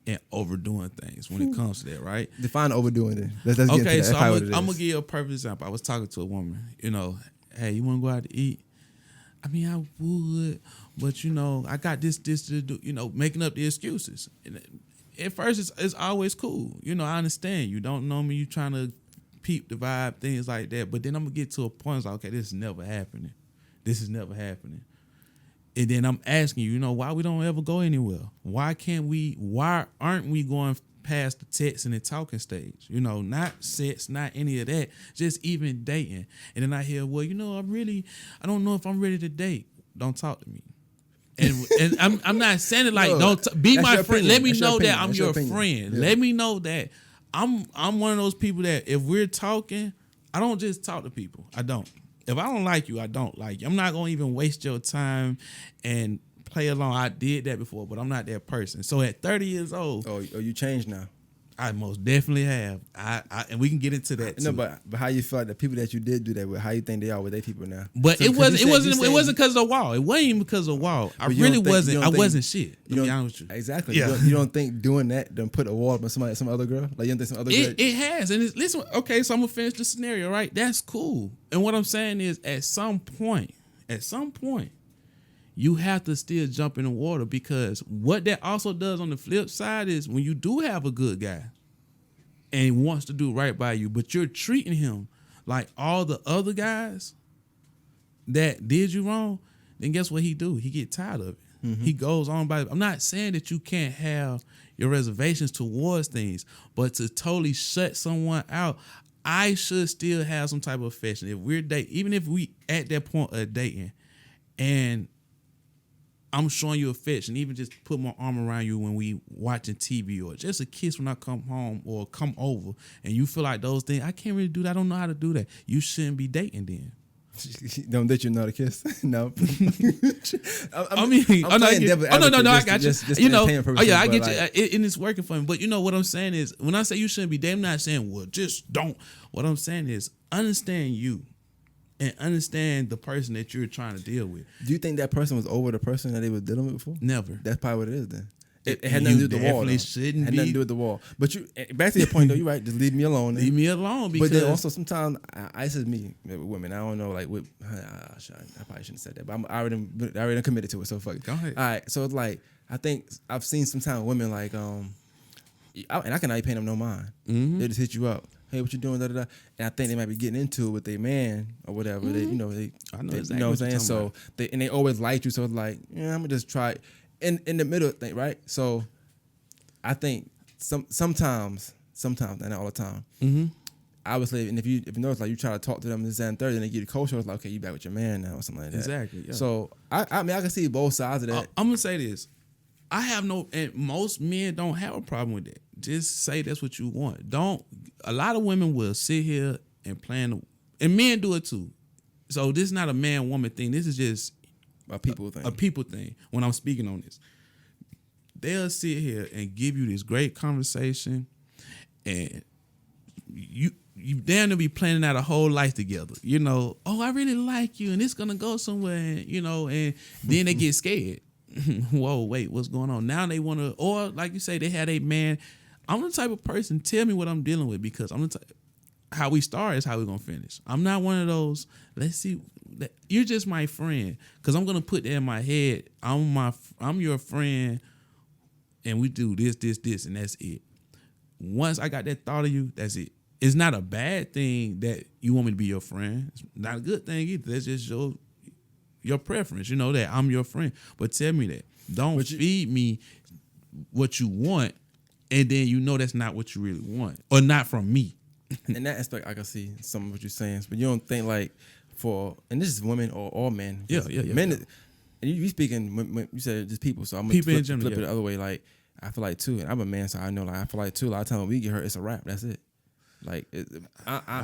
and overdoing things when it comes to that, right?
Define overdoing it. Let's get
okay,
into that.
So I'm gonna give you a perfect example. I was talking to a woman. Hey, you want to go out to eat? I mean, I would, but I got this to do. Making up the excuses. And at first, it's always cool. I understand. You don't know me. You trying to peep the vibe, things like that. But then I'm gonna get to a point. It's like, okay, this is never happening. This is never happening. And then I'm asking you, why we don't ever go anywhere? Why aren't we going past the texting and talking stage? Not sex, not any of that, just even dating. And then I hear, well, I don't know if I'm ready to date. Don't talk to me. And I'm not saying it like, be my friend. Let me know that I'm your friend. Yeah. Let me know that I'm one of those people that if we're talking, I don't just talk to people. I don't. If I don't like you, I don't like you. I'm not going to even waste your time and play along. I did that before, but I'm not that person. So at 30 years old.
Oh, you changed now.
I most definitely have. And we can get into that too.
No, but how you feel like the people that you did do that with, how you think they are with their people now?
But
So,
it wasn't.
you
It wasn't.
saying-
It wasn't because of the wall. It wasn't even because of the wall. I
But you
really
don't think-
wasn't.
you
I
don't think-
wasn't shit.
You
To be
don't-
honest with you.
Exactly.
Yeah.
You don't think doing that then put a wall up on some other girl? Like you don't think some other girl?
It has, and it's, listen. Okay, so I'm gonna finish the scenario. Right, that's cool. And what I'm saying is, at some point, you have to still jump in the water, because what that also does on the flip side is when you do have a good guy and he wants to do right by you, but you're treating him like all the other guys that did you wrong, then guess what he do? He get tired of it. He goes on by. I'm not saying that you can't have your reservations towards things, but to totally shut someone out, I should still have some type of affection. If we're dating, even if we at that point of dating, and I'm showing you affection, even just put my arm around you when we watching TV, or just a kiss when I come home or come over, and you feel like those things, I can't really do that. I don't know how to do that. You shouldn't be dating then.
Don't let you know how to kiss. No.
I mean,
I'm playing devil's advocate
I got you.
just
You know,
entertainment
oh yeah,
purposes,
I get
but
you, and it's working for me. But you know what I'm saying is, when I say you shouldn't be dating, I'm not saying, well, just don't. What I'm saying is, understand you, and understand the person that you're trying to deal with.
Do you think that person was over the person that they was dealing with before?
Never.
That's probably what it is then. It had nothing to do with the wall.
Definitely
Though.
shouldn't
Had
be.
nothing to do with the wall. But you back to your point though. You're right. Just leave me alone.
Leave me alone, because
But then also sometimes this is me with women. I don't know like with. I probably shouldn't have said that. But I already committed to it. So fuck it.
Go ahead.
All right. So it's like I think I've seen sometimes women like and I cannot pay them no mind. They just hit you up. Hey, what you doing? Da, da, da. And I think they might be getting into it with their man or whatever. They,
I know
they
exactly
you know
what
what I'm saying.
you're
So they always liked you. So it's like, yeah, I'm gonna just try it. In the middle thing, right? So I think sometimes, and not all the time. Obviously, and if you notice, like you try to talk to them this and third, and they get you coach, it's like, okay, you back with your man now or something like that.
Exactly. Yeah.
So I mean, I can see both sides of that.
I'm gonna say this. I have and most men don't have a problem with that. Just say that's what you want. A lot of women will sit here and plan, and men do it too. So this is not a man-woman thing. This is just
A people thing.
A people thing when I'm speaking on this. They'll sit here and give you this great conversation, and you damn to be planning out a whole life together. You know, oh, I really like you, and it's gonna go somewhere, you know, and then they get scared. Whoa, wait, what's going on? Now they want to, or like you say, they had a man. I'm the type of person, tell me what I'm dealing with, because I'm the type, how we start is how we're gonna finish. I'm not one of those, let's see, you're just my friend, because I'm gonna put that in my head. I'm your friend, and we do this, and that's it. Once I got that thought of you, that's it. It's not a bad thing that you want me to be your friend. It's not a good thing either. That's just your preference. You know that I'm your friend. But tell me that. Don't feed me what you want, and then you know that's not what you really want, or not from me.
In that aspect, I can see some of what you're saying, but you don't think like and this is women or all men.
Yeah.
Men, and you speaking when you said just people, so I'm
People
gonna
in general,
flip it the other way. Like I feel like too, and I'm a man, so I know like I feel like too. A lot of times when we get hurt, it's a wrap. That's it. Like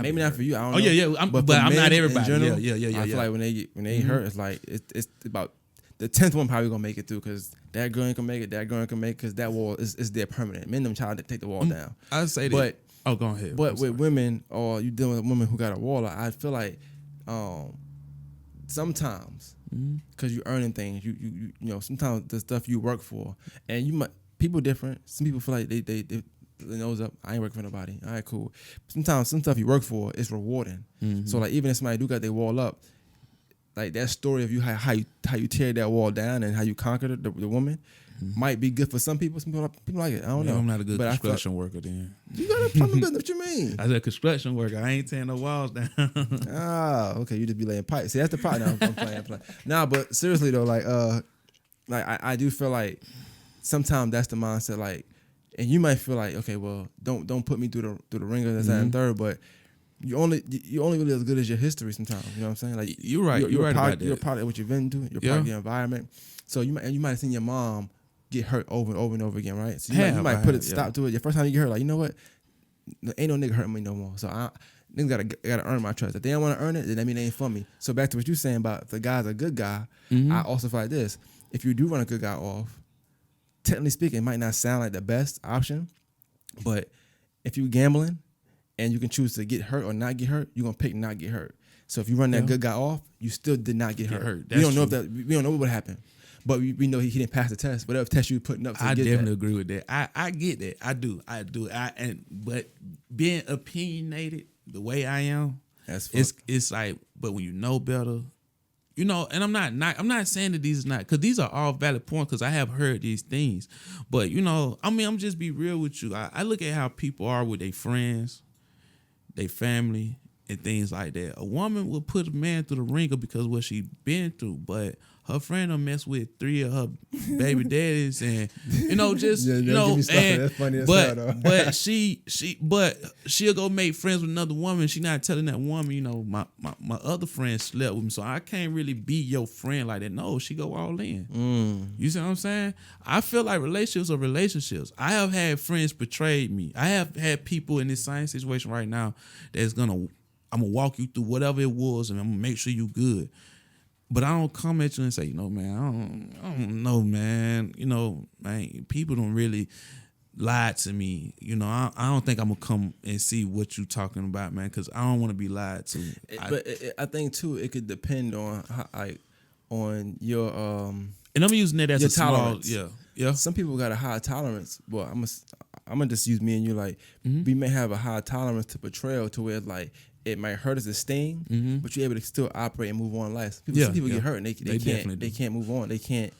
maybe not for you. I don't know.
Yeah. But
for
I'm
men
not
in
everybody.
general,
Yeah.
I feel like when they hurt, it's like it's about the 10th one probably gonna make it through, because that girl ain't gonna make it. That girl ain't gonna make it, because that wall is there permanent. Men them trying to take the wall down.
I say that.
But
oh, go ahead.
But with women, or you dealing with women who got a wall, I feel like sometimes because you earning things, you know sometimes the stuff you work for, and you might people different. Some people feel like they nose up. I ain't working for nobody. All right, cool. Sometimes some stuff you work for is rewarding. So like even if somebody do got their wall up, like that story of you how you tear that wall down and how you conquered the woman might be good for some people. Some people like it. I don't know.
I'm not a good
But
construction worker then.
You got a plumbing business. What you mean?
I said construction worker. I ain't tearing no walls down.
Okay. You just be laying pipes. See, that's the part. Now I'm playing. Nah, but seriously though, like I do feel like sometimes that's the mindset. Like, and you might feel like, okay, well, don't put me through the ringer and that and third, but you only really as good as your history sometimes. You know what I'm saying? Like
you're right. You're right about that.
You're a product of what you've been through. You're a product of your environment. So you might have seen your mom get hurt over and over and over again, right? So you might put a stop to it. Your first time you get hurt, like, you know what? Ain't no nigga hurting me no more. So niggas gotta earn my trust. If they don't want to earn it, then that mean they ain't for me. So back to what you're saying about if the guy's a good guy, I also feel like this. If you do run a good guy off, technically speaking, it might not sound like the best option, but if you gambling and you can choose to get hurt or not get hurt, you're gonna pick not get hurt. So if you run that good guy off, you still did not get hurt. We don't know we don't know what happened. But we know he didn't pass the test. Whatever test you putting up to
I
get
definitely
that.
agree with that. I get that. I do. But being opinionated the way I am, it's like, but when you know better, you know, and I'm not saying that these is not, because these are all valid points, because I have heard these things. But, you know, I mean, I'm just be real with you. I look at how people are with their friends, their family, and things like that. A woman will put a man through the ringer because of what she been through, but her friend will mess with 3 of her baby daddies, and you know, just you know, and
that's funny as hell, though.
but she'll go make friends with another woman. She not telling that woman, you know, my other friend slept with me, so I can't really be your friend like that. No, she go all in. You see what I'm saying? I feel like relationships are relationships. I have had friends betray me. I have had people in this same situation right now that's I'm gonna walk you through whatever it was, and I'm gonna make sure you good. But I don't come at you and say, you know, man, I don't know, man. You know, man, people don't really lie to me. You know, I don't think I'm going to come and see what you talking about, man, because I don't want to be lied to.
I think, too, it could depend on on your
and I'm using it as a
tolerance.
Yeah.
Some people got a high tolerance. Well, I'm gonna just use me and you. Like, we may have a high tolerance to betrayal, to where like it might hurt as a sting, but you're able to still operate and move on in life. Some people get hurt and they can't move on. They can't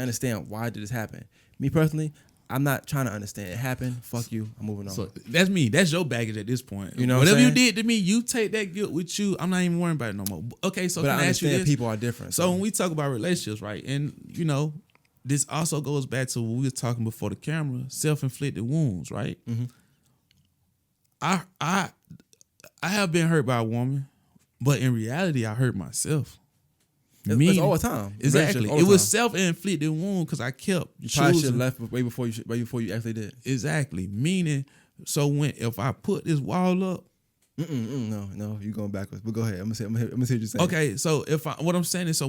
understand why did this happen. Me personally, I'm not trying to understand. It happened. Fuck you. I'm moving on.
So that's me. That's your baggage at this point.
You know,
whatever you did to me, you take that guilt with you. I'm not even worrying about it no more. Okay, so
but
can I ask you this?
People are different.
So when we talk about relationships, right, and you know, this also goes back to what we were talking before the camera: self-inflicted wounds, right? I have been hurt by a woman, but in reality, I hurt myself.
It's all the time.
Exactly. It was self-inflicted wound because I kept
you probably should have left way before you actually did.
Exactly. Meaning, so if I put this wall up,
no, you're going backwards. But go ahead. I'm gonna see what you're saying.
Okay, so what I'm saying is, so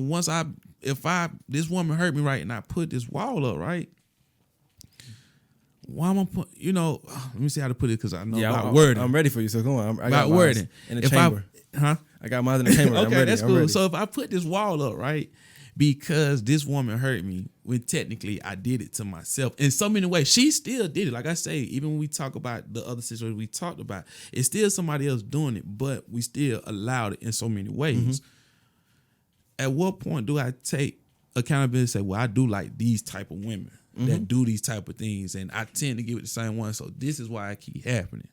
this woman hurt me, right, and I put this wall up, right. Why am I put? You know, let me see how to put it, because I know about wording.
I'm ready for you. So go on. I
got wording
in the chamber. I got mine in the chamber.
Okay, that's cool. So if I put this wall up, right, because this woman hurt me, when technically I did it to myself in so many ways. She still did it. Like I say, even when we talk about the other situation we talked about, it's still somebody else doing it, but we still allowed it in so many ways. At what point do I take accountability and say, well, I do like these type of women that do these type of things, and I tend to get with the same one, so this is why I keep happening.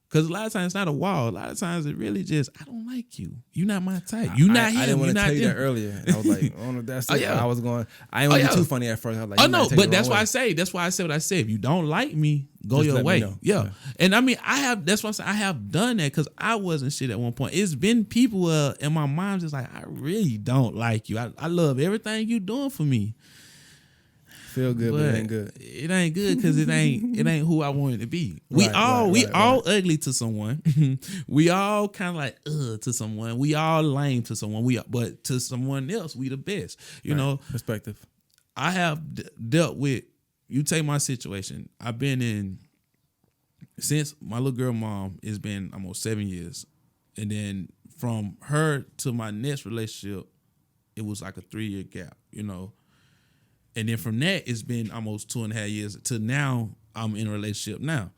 Because a lot of times it's not a wall. A lot of times it really just, I don't like you. You're not my type. You're not him.
I didn't want to tell you that earlier. I was like, oh no, that's it. I was going. I didn't want to be too funny at first. I was like,
no, but that's why I say. That's why I said what I said. If you don't like me, go your way. Yeah. And I mean, that's why I say I have done that, because I wasn't shit at one point. It's been people in my mind just like, I really don't like you. I love everything you doing for me.
Feel good, but it ain't good.
It ain't good because it ain't who I wanted to be. We all ugly to someone. We all kind of like to someone. We all lame to someone. But to someone else, we the best. You know,
perspective.
I have dealt with. You take my situation. I've been in since my little girl mom. It's been almost 7 years, and then from her to my next relationship, it was like a 3-year gap. You know. And then from that, it's been almost 2.5 years to now. I'm in a relationship now,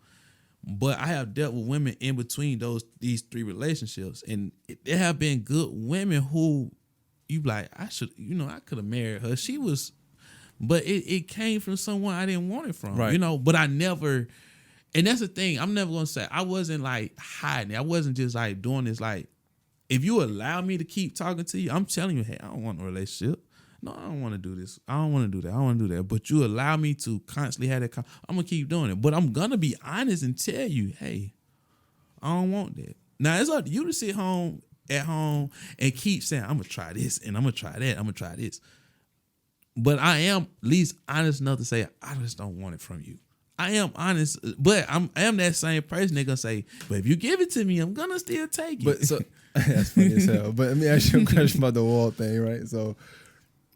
but I have dealt with women in between these 3 relationships, and there have been good women who you like. I could have married her. She was, but it came from someone I didn't want it from. Right. You know, but I never. And that's the thing. I'm never gonna say I wasn't like hiding. I wasn't just like doing this. Like, if you allow me to keep talking to you, I'm telling you, hey, I don't want a relationship. No, I don't want to do this. I don't want to do that. I don't want to do that. But you allow me to constantly have that. I'm going to keep doing it. But I'm going to be honest and tell you, hey, I don't want that. Now, it's up to you to sit at home and keep saying, I'm going to try this and I'm going to try that. I'm going to try this. But I am at least honest enough to say, I just don't want it from you. I am honest, but I am that same person. They're going to say, but if you give it to me, I'm going to still take it.
But so that's funny as hell. But let me ask you a question about the wall thing, right? So,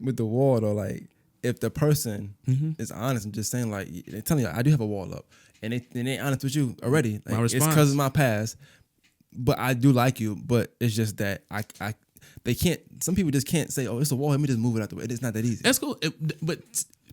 with the wall though, like, if the person is honest and just saying like they're telling you I do have a wall up, and they honest with you already. Like, it's because of my past, but I do like you. But it's just that they can't. Some people just can't say, oh, it's a wall. Let me just move it out the way. It's not that easy.
That's cool,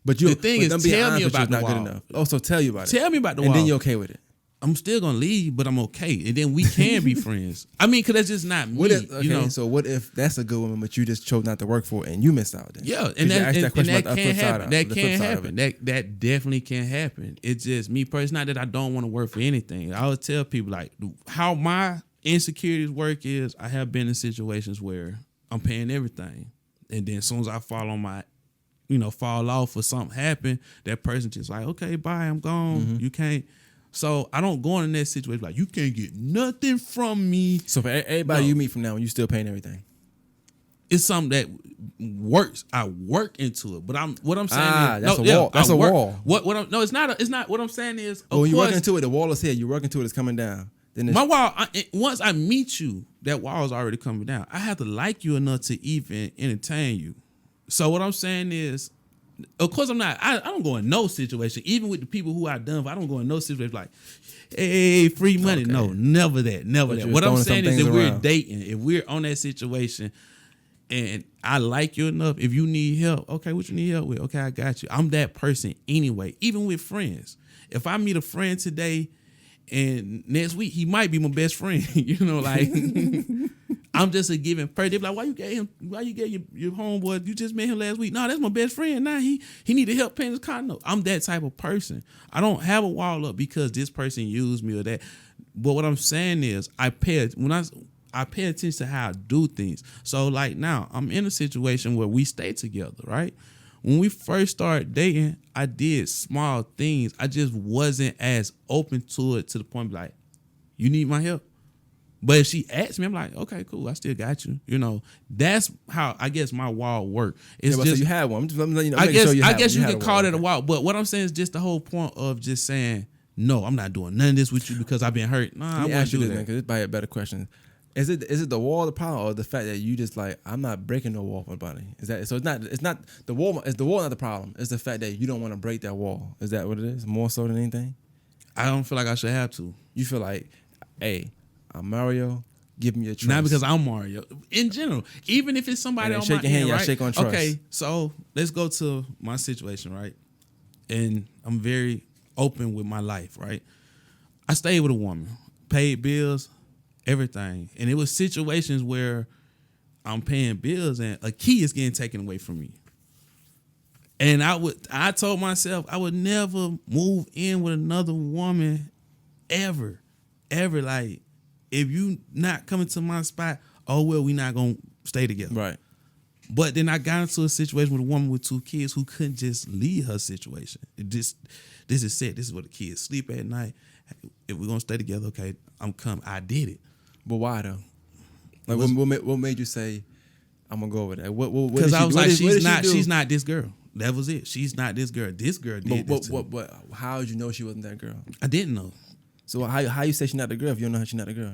but
you,
the thing is, tell me about the wall. Good enough.
Oh, so tell you about it.
Tell me about the wall,
and then you're okay with it.
I'm still gonna leave, but I'm okay, and then we can be friends. I mean, because that's just not me. You know.
So what if that's a good woman, but you just chose not to work for it and you missed out? Then?
Yeah, and that can happen. That can happen. That definitely can happen. It's just me personally. It's not that I don't want to work for anything. I would tell people like how my insecurities work is I have been in situations where I'm paying everything, and then as soon as I fall on my, fall off or something happen, that person just like, okay, bye, I'm gone. You can't. So I don't go in that situation like you can't get nothing from me.
So for everybody you meet from now on, you still paying everything.
It's something that works. I work into it, but what I'm saying is
that's a wall. That's a wall.
It's not. It's not. What I'm saying is,
when you work into it, the wall is here. You work into it, it's coming down. Then
my wall. Once I meet you, that wall is already coming down. I have to like you enough to even entertain you. So what I'm saying is, of course, I'm not. I don't go in no situation. Even with the people who I've done, I don't go in no situation like, hey, free money. Okay. No, never that. What I'm saying is that we're dating. If we're on that situation, and I like you enough, if you need help, okay, what you need help with? Okay, I got you. I'm that person anyway. Even with friends, if I meet a friend today, and next week he might be my best friend. Like. I'm just a given person. They be like, why you gave your homeboy, you just met him last week? No, that's my best friend. Nah, he needed help paying his car note. I'm that type of person. I don't have a wall up because this person used me or that. But what I'm saying is I pay attention to how I do things. So like now, I'm in a situation where we stay together, right? When we first started dating, I did small things. I just wasn't as open to it to the point like, you need my help? But if she asks me, I'm like, okay, cool. I still got you. That's how I guess my wall work. It's just
so you had one.
I guess you can call it a wall. But what I'm saying is just the whole point of just saying, no, I'm not doing none of this with you because I've been hurt. Nah, I won't do that. Because
it's probably a better question. Is it the wall the problem or the fact that you just like I'm not breaking no wall for nobody? Is that so? It's not the wall. Is the wall not the problem? It's the fact that you don't want to break that wall. Is that what it is? More so than anything.
I don't feel like I should have to.
You feel like, hey, I'm Mario. Give me a trust.
Not because I'm Mario. In general, even if it's somebody on my hand, right?
Shake on trust.
Okay, so let's go to my situation, right? And I'm very open with my life, right? I stayed with a woman, paid bills, everything, and it was situations where I'm paying bills and a key is getting taken away from me. And I told myself I would never move in with another woman ever. Like, if you not coming to my spot, oh well, we not gonna stay together.
Right.
But then I got into a situation with a woman with 2 kids who couldn't just leave her situation. This is set. This is where the kids sleep at night. If we're gonna stay together, okay, I'm coming. I did it.
But why though? Like what made you say I'm gonna go over that?
Because I was like, she's not this girl. That was it. She's not this girl. This girl did this.
But how did you know she wasn't that girl?
I didn't know.
So how you say she's not the girl if you don't know she's not the girl?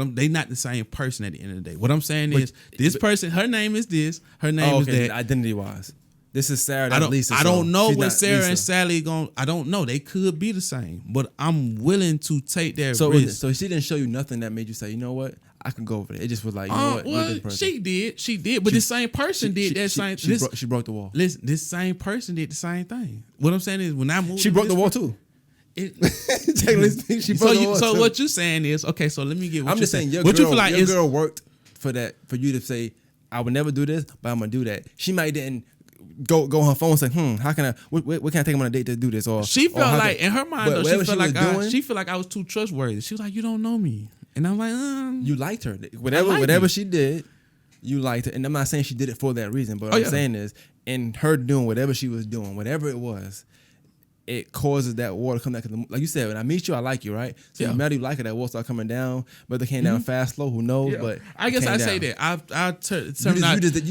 They not the same person at the end of the day. What I'm saying is this person, her name is this, her name is that.
Identity wise, this is Sarah.
I don't know what Sarah Lisa and Sally going. I don't know. They could be the same, but I'm willing to take that risk.
So she didn't show you nothing that made you say, you know what, I can go over there. It just was like, you know what?
Well, she did, but the same person did that same.
She broke the wall.
Listen, this same person did the same thing. What I'm saying is when I moved,
she broke the wall too.
So what you saying is okay. So let me get.
I'm just saying your girl worked for that for you to say I would never do this, but I'm gonna do that. She might didn't go on her phone and say, how can I? What can I take him on a date to do this? Or
she felt like in her mind, she felt like I was too trustworthy. She was like, you don't know me, and I'm like,
you liked her. Whatever she did, you liked her, and I'm not saying she did it for that reason, but what I'm saying is, in her doing whatever she was doing, whatever it was. It causes that wall to come down. Like you said, when I meet you, I like you, right? So no matter you like it, that wall start coming down. But they came down fast, slow, who knows? Yeah. But
I guess I say that.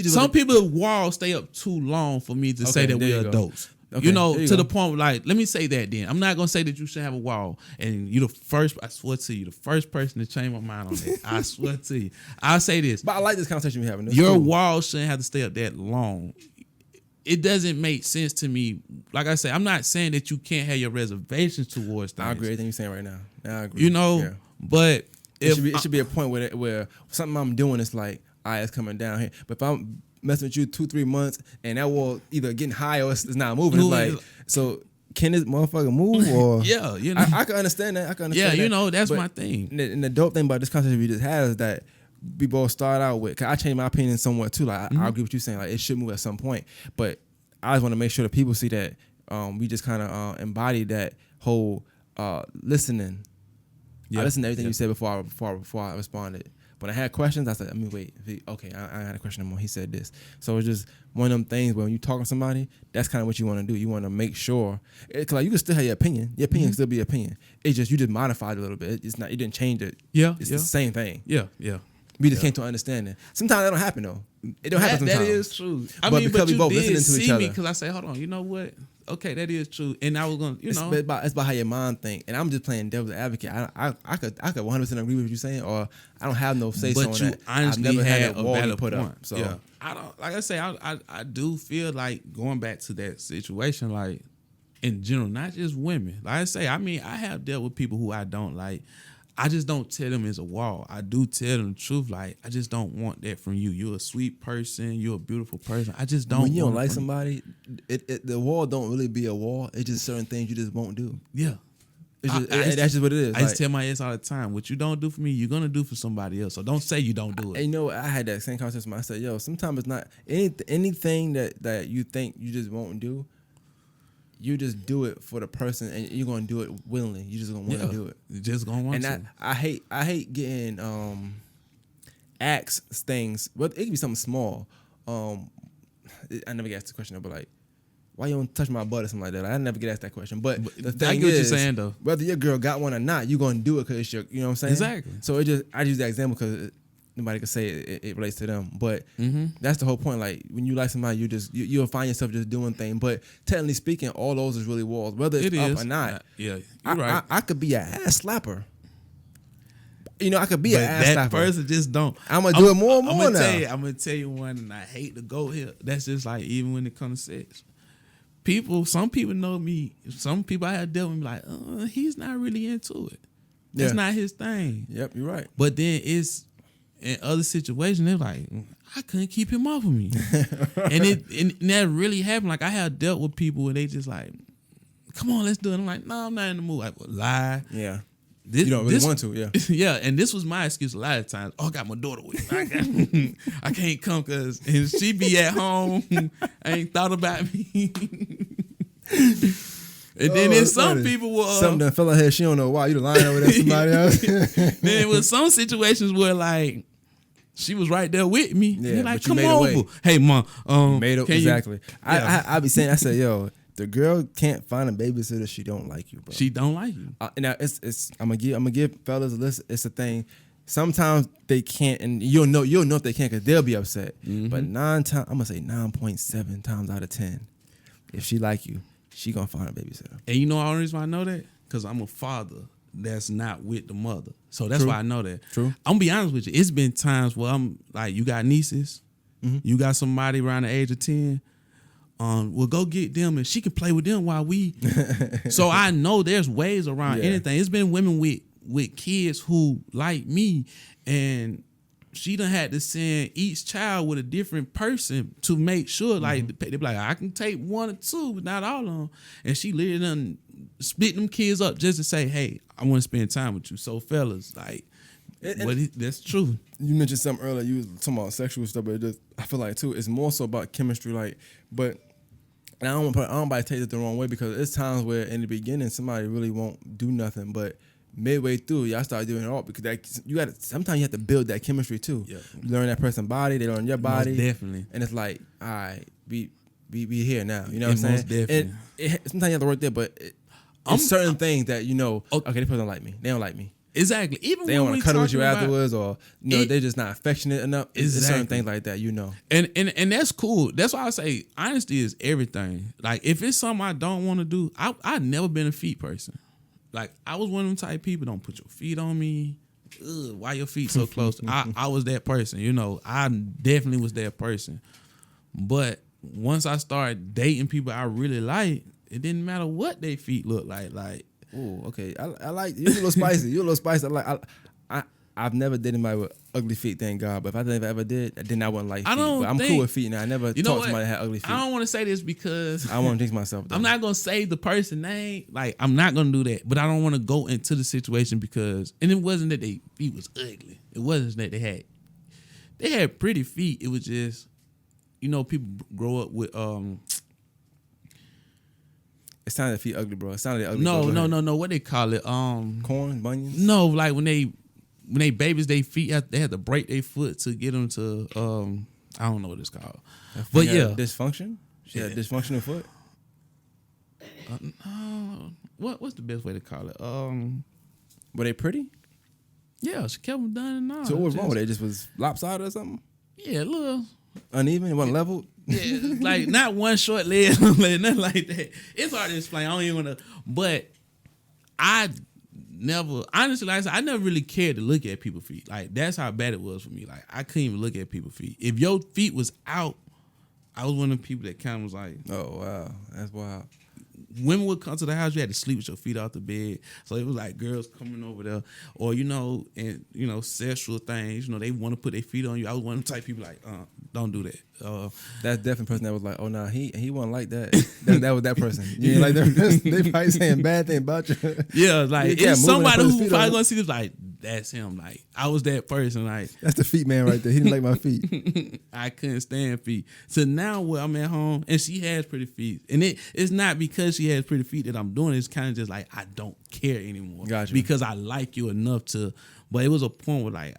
Some people's walls stay up too long for me to say that we're adults. Okay, to the point where, like, let me say that then. I'm not going to say that you should have a wall. And you the first, I swear to you, the first person to change my mind on that. I swear to you. I'll say this.
But I like this conversation we're having.
Your wall shouldn't have to stay up that long. it doesn't make sense to me. Like I say, I'm not saying that you can't have your reservations towards things.
I agree with everything you're saying right now. I agree.
You know,
Yeah.
but
It should be a point where something I'm doing is like, all right, it's coming down here. But if I'm messing with you 2-3 months and that wall either getting high or it's not moving, it's like, so can this motherfucker move? Or
yeah, you know,
I can understand that.
Yeah, you know, that's my thing.
And the dope thing about this conversation we just had is that we both start out with, cause I changed my opinion somewhat too. Like I agree with you saying like it should move at some point, but I just want to make sure that people see that we just kind of embody that whole listening. Yeah. I listened to everything you said before I responded. When I had questions, I said, I mean, wait, okay, I had a question anymore. He said this. So it's just one of them things where when you talk to somebody, that's kind of what you want to do. You want to make sure, cause like you can still have your opinion. Your opinion can still be your opinion. It's just, you just modified it a little bit. It's not, you didn't change it.
Yeah.
It's the same thing.
Yeah.
We just came to understanding. Sometimes that don't happen though. It don't happen sometimes.
That is true.
But because we both listening to each other.
Because I say, hold on, you know what? Okay, that is true. And I was going to,
It's about how your mind think. And I'm just playing devil's advocate. I could 100% agree with what you're saying, or I don't have no say so on that.
But you honestly
I've never
had
a
a
wall
valid
put
point.
up. So
yeah. I don't, like I say, I do feel like going back to that situation, like in general, not just women. Like I say, I mean, I have dealt with people who I don't like. I just don't tell them it's a wall. I do tell them the truth. Like, I just don't want that from you. You're a sweet person. You're a beautiful person. I just don't.
When you don't like somebody, the wall don't really be a wall. It's just certain things you just won't do.
Yeah.
That's just what it is.
I just tell my ass all the time, what you don't do for me, you're going to do for somebody else. So don't say you don't do it.
You know, I had that same conversation with myself. Yo, sometimes it's not anything that you think you just won't do. You just do it for the person, and you're gonna do it willingly. You just gonna want to do it.
You just gonna want to.
And I hate getting asked things. Well, it can be something small. I never get asked the question, but like, why you don't touch my butt or something like that? I never get asked that question. But the thing
I get what you're saying though.
Whether your girl got one or not, you gonna do it because it's your. You know what I'm saying?
Exactly.
So I use that example because nobody can say it relates to them, but that's the whole point. Like when you like somebody, you'll find yourself just doing things. But technically speaking, all those is really walls, whether it's up or not.
Yeah, you're right.
I could be an ass slapper. You know, I could be an ass
that
slapper.
person just don't.
I'm gonna do it more and more now.
I'm gonna tell you one, and I hate to go here. That's just like even when it comes to sex. Some people know me. Some people I have dealt with me like, he's not really into it. That's not his thing.
Yep, you're right.
But then it's in other situations, they're like, I couldn't keep him off of me. and that really happened. Like I have dealt with people where they just like, come on, let's do it. I'm like, no, I'm not in the mood. I would lie.
Yeah. You don't really want to, yeah.
Yeah, and this was my excuse a lot of times. Oh, I got my daughter with me. I can't come because she be at home. Ain't thought about me. And then there's some people will
something that fell ahead. She don't know why you lying over there somebody else.
Then with some situations where like she was right there with me.
Yeah,
like,
but you
come
made
on,
away.
Hey, mom.
Made up exactly. I be saying, I said, yo, the girl can't find a babysitter. She don't like you, bro.
She don't like you.
Now it's I'm gonna give fellas a list. It's a thing. Sometimes they can't, and you'll know if they can't because they'll be upset. But I'm gonna say 9.7 times out of 10, if she like you, she gonna find a babysitter.
And you know the only reason why I know that? Because I'm a father that's not with the mother. So that's why I know that.
True.
I'm gonna be honest with you. It's been times where I'm like, you got nieces, you got somebody around the age of 10. We'll go get them and she can play with them while we. So I know there's ways around anything. It's been women with kids who like me, and she done had to send each child with a different person to make sure, like, they be like, I can take one or two, but not all of them. And she literally done split them kids up just to say, hey, I want to spend time with you. So fellas, like, that's true.
You mentioned something earlier. You was talking about sexual stuff, but I feel like too, it's more so about chemistry. Like, but and I don't want to take it the wrong way because there's times where in the beginning somebody really won't do nothing, but midway through y'all start doing it all because sometimes you have to build that chemistry too. Yeah. You learn that person's body, they learn your body.
Most definitely.
And it's like, all right, we here now. You know what I'm saying?
Most definitely.
And sometimes you have to work there, but it's certain things that okay, this person don't like me. They don't like me.
Exactly. Even
they don't want to cuddle with you afterwards, or they're just not affectionate enough. Exactly. It's certain things like that,
And that's cool. That's why I say honesty is everything. Like if it's something I don't want to do, I've never been a feet person. Like I was one of them type of people. Don't put your feet on me. Ugh, why your feet so close? I was that person. I definitely was that person. But once I started dating people I really like, it didn't matter what their feet look like. Like,
oh, okay. I like you're a little spicy. You're a little spicy. I've never dated anybody with ugly feet, thank God. But if I ever did, then I wouldn't like feet. But I'm cool with feet now. I never talked to somebody that had ugly feet.
I don't want to say this because
I want to jinx myself. Though.
I'm not gonna say the person name. Like, I'm not gonna do that. But I don't want to go into the situation because, and it wasn't that their feet was ugly. It wasn't that they had pretty feet. It was just, people grow up with
It sounded feet ugly, bro. It sounded ugly.
No. What they call it?
Corn, bunions.
No, like when they babies, they feet they had to break their foot to get them to I don't know what it's called. But yeah,
dysfunction. She had dysfunctional foot.
What's the best way to call it?
Were they pretty?
Yeah, she kept them done and all.
So what was wrong with it? Just was lopsided or something?
Yeah, a little
uneven. It wasn't leveled.
Yeah, like not one short leg, nothing like that. It's hard to explain. I don't even want to. But I never, honestly, like I said, I never really cared to look at people's feet. Like, that's how bad it was for me. Like, I couldn't even look at people's feet. If your feet was out, I was one of the people that kind of was like,
oh wow, that's wild.
Women would come to the house, you had to sleep with your feet off the bed. So it was like girls coming over there, or and sexual things. They want to put their feet on you. I was one of the type of people like, don't do that.
That's definitely a person that was like, oh no, he wasn't like that. that was that person. You ain't like that person. They probably saying bad thing about you.
Yeah, like it's somebody who probably gonna see this like, that's him. Like, I was that person. Like,
that's the feet man right there. He didn't like my feet.
I couldn't stand feet. So now where I'm at home and she has pretty feet, and it's not because she has pretty feet that I'm doing it. It's kind of just like I don't care anymore.
Gotcha.
Because I like you enough to. But it was a point where like,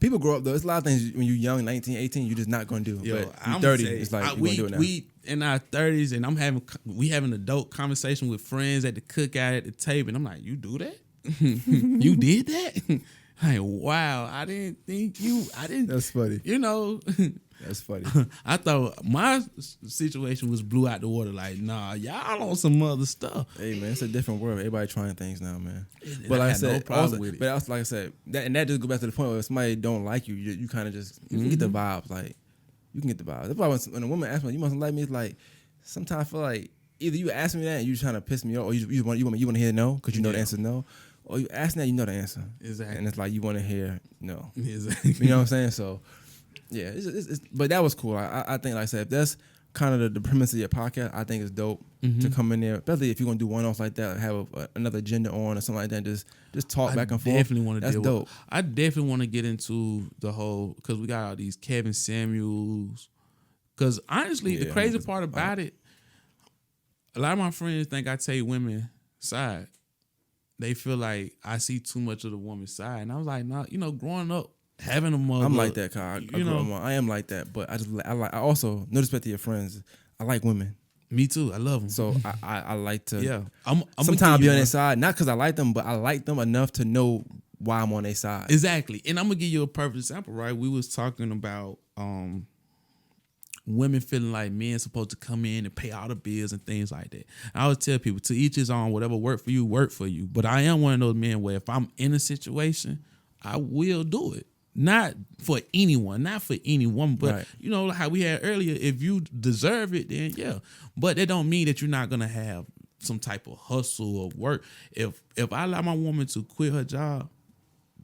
people grow up though. It's a lot of things when you're young, 19, 18, you're just not gonna do.
Yo,
but I'm 30, it's like we gonna do it now.
We in our 30s, and we having adult conversation with friends at the cookout at the table, and I'm like, you do that? You did that? Like, wow, I didn't think you. I didn't.
That's funny. That's funny.
I thought my situation was blew out the water. Like, nah, y'all on some other stuff.
Hey man, it's a different world. Everybody trying things now, man.
And
but
I
like I
had
said,
no problem with it.
But also, like I said, that just go back to the point where if somebody don't like you, you kind of just you can get the vibes. Like, you can get the vibes. That's why when a woman asks me, "You mustn't like me," it's like sometimes I feel like either you ask me that and you trying to piss me off, or you want to hear no because you know the answer no, or you ask that you know the answer
Exactly,
and it's like you want to hear no.
Exactly,
you know what I'm saying? So yeah, it's but that was cool. I think, like I said, if that's kind of the premise of your podcast, I think it's dope to come in there, especially if you're gonna do one-offs like that, have another gender on or something like that. Just talk back and forth.
Definitely want to.
That's dope.
I definitely want to get into the whole, because we got all these Kevin Samuels. Because honestly, the crazy part about it, a lot of my friends think I take women's side. They feel like I see too much of the woman's side, and I was like, nah, growing up, having a mother,
I'm like that, Kyle. I am like that, but I also, no respect to your friends, I like women.
Me too. I love them.
So I like to.
Yeah. I'm
sometimes be on their side, not because I like them, but I like them enough to know why I'm on their side.
Exactly. And I'm gonna give you a perfect example. Right? We was talking about women feeling like men supposed to come in and pay all the bills and things like that. I always tell people, to each his own. Whatever work for you, work for you. But I am one of those men where if I'm in a situation, I will do it. Not for anyone, not for anyone, but right. How we had earlier, if you deserve it, then yeah. But that don't mean that you're not gonna have some type of hustle or work. If I allow my woman to quit her job,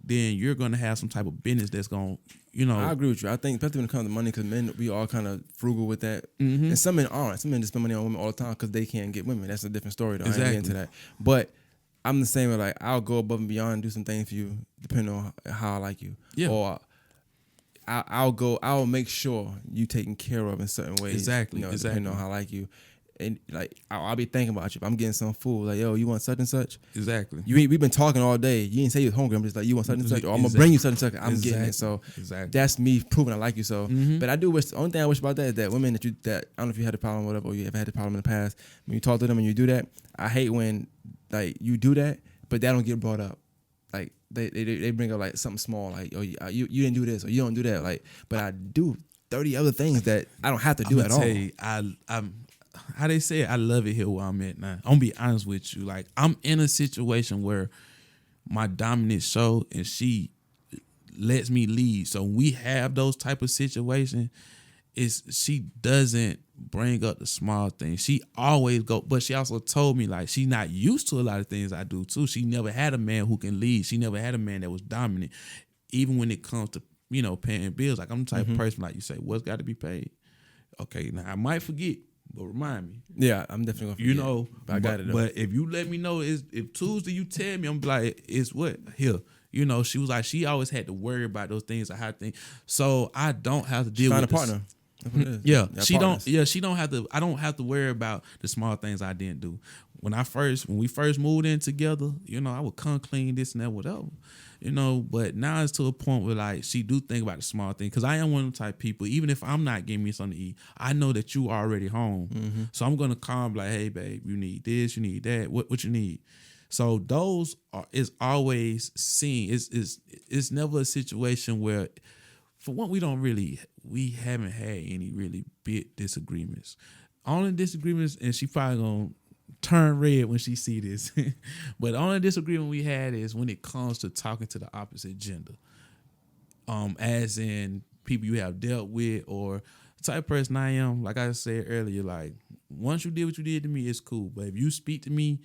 then you're gonna have some type of business that's gonna,
I agree with you. I think especially when it comes to money, because men, we all kind of frugal with that, and some men aren't. Some men just spend money on women all the time because they can't get women. That's a different story, though. Exactly. I ain't getting into that, but I'm the same way. Like, I'll go above and beyond and do some things for you, depending on how I like you. Yeah. Or I'll make sure you taken care of in certain ways.
Exactly.
Depending on how I like you. And like, I'll be thinking about you. If I'm getting some food, like, yo, you want such and such?
Exactly.
We've been talking all day. You didn't say you was hungry. I'm just like, you want such and such? Or I'm gonna bring you such and such. I'm getting it. So that's me proving I like you. So, but I do wish. The only thing I wish about that is that women that I don't know if you had a problem or whatever, or you ever had a problem in the past. When you talk to them and you do that, I hate when like you do that, but that don't get brought up. Like they bring up like something small, like, oh, you didn't do this or you don't do that. Like, but I do 30 other things that I don't have to do at all.
I'm how they say it, I love it here where I'm at now. I'm gonna be honest with you. Like, I'm in a situation where my dominant show and she lets me lead. So we have those type of situations. she doesn't bring up the small things. She always go, but she also told me like she's not used to a lot of things I do too. She never had a man who can lead. She never had a man that was dominant, even when it comes to paying bills. Like I'm the type of person like you say, what's got to be paid. Okay, now I might forget, but remind me.
Yeah, I'm definitely gonna forget. But I got it.
But if you let me know, if Tuesday you tell me, I'm like, it's what here. She was like, she always had to worry about those things. I had to, so I don't have to deal with
a partner.
Yeah, she partners. Don't. Yeah, she don't have to. I don't have to worry about the small things I didn't do. When we first moved in together, I would come clean this and that, whatever. But now it's to a point where like she do think about the small thing, because I am one of the type of people. Even if I'm not getting me something to eat, I know that you already home, so I'm gonna call and be like, hey babe, you need this, you need that. What you need? So those is always seen. It's never a situation where, for one, we haven't had any really big disagreements. Only disagreements, and she probably gonna turn red when she see this, but the only disagreement we had is when it comes to talking to the opposite gender, as in people you have dealt with, or the type of person I am. Like I said earlier, like once you did what you did to me, it's cool. But if you speak to me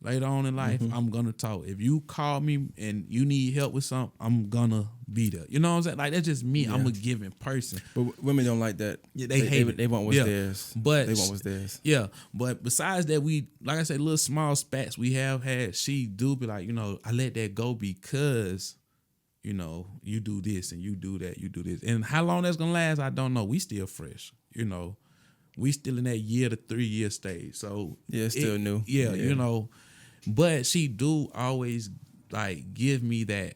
later on in life, I'm gonna talk. If you call me and you need help with something, I'm gonna be there. You know what I'm saying? Like that's just me. Yeah. I'm a giving person.
But women don't like that.
Yeah, they hate it.
They want what's theirs.
But
they want what's theirs.
Yeah. But besides that, we, like I said, little small spats we have had. She do be like, I let that go because, you do this and you do that, you do this. And how long that's gonna last, I don't know. We still fresh. We still in that year to 3 year stage. So
yeah, it's still new.
Yeah. But she do always like give me that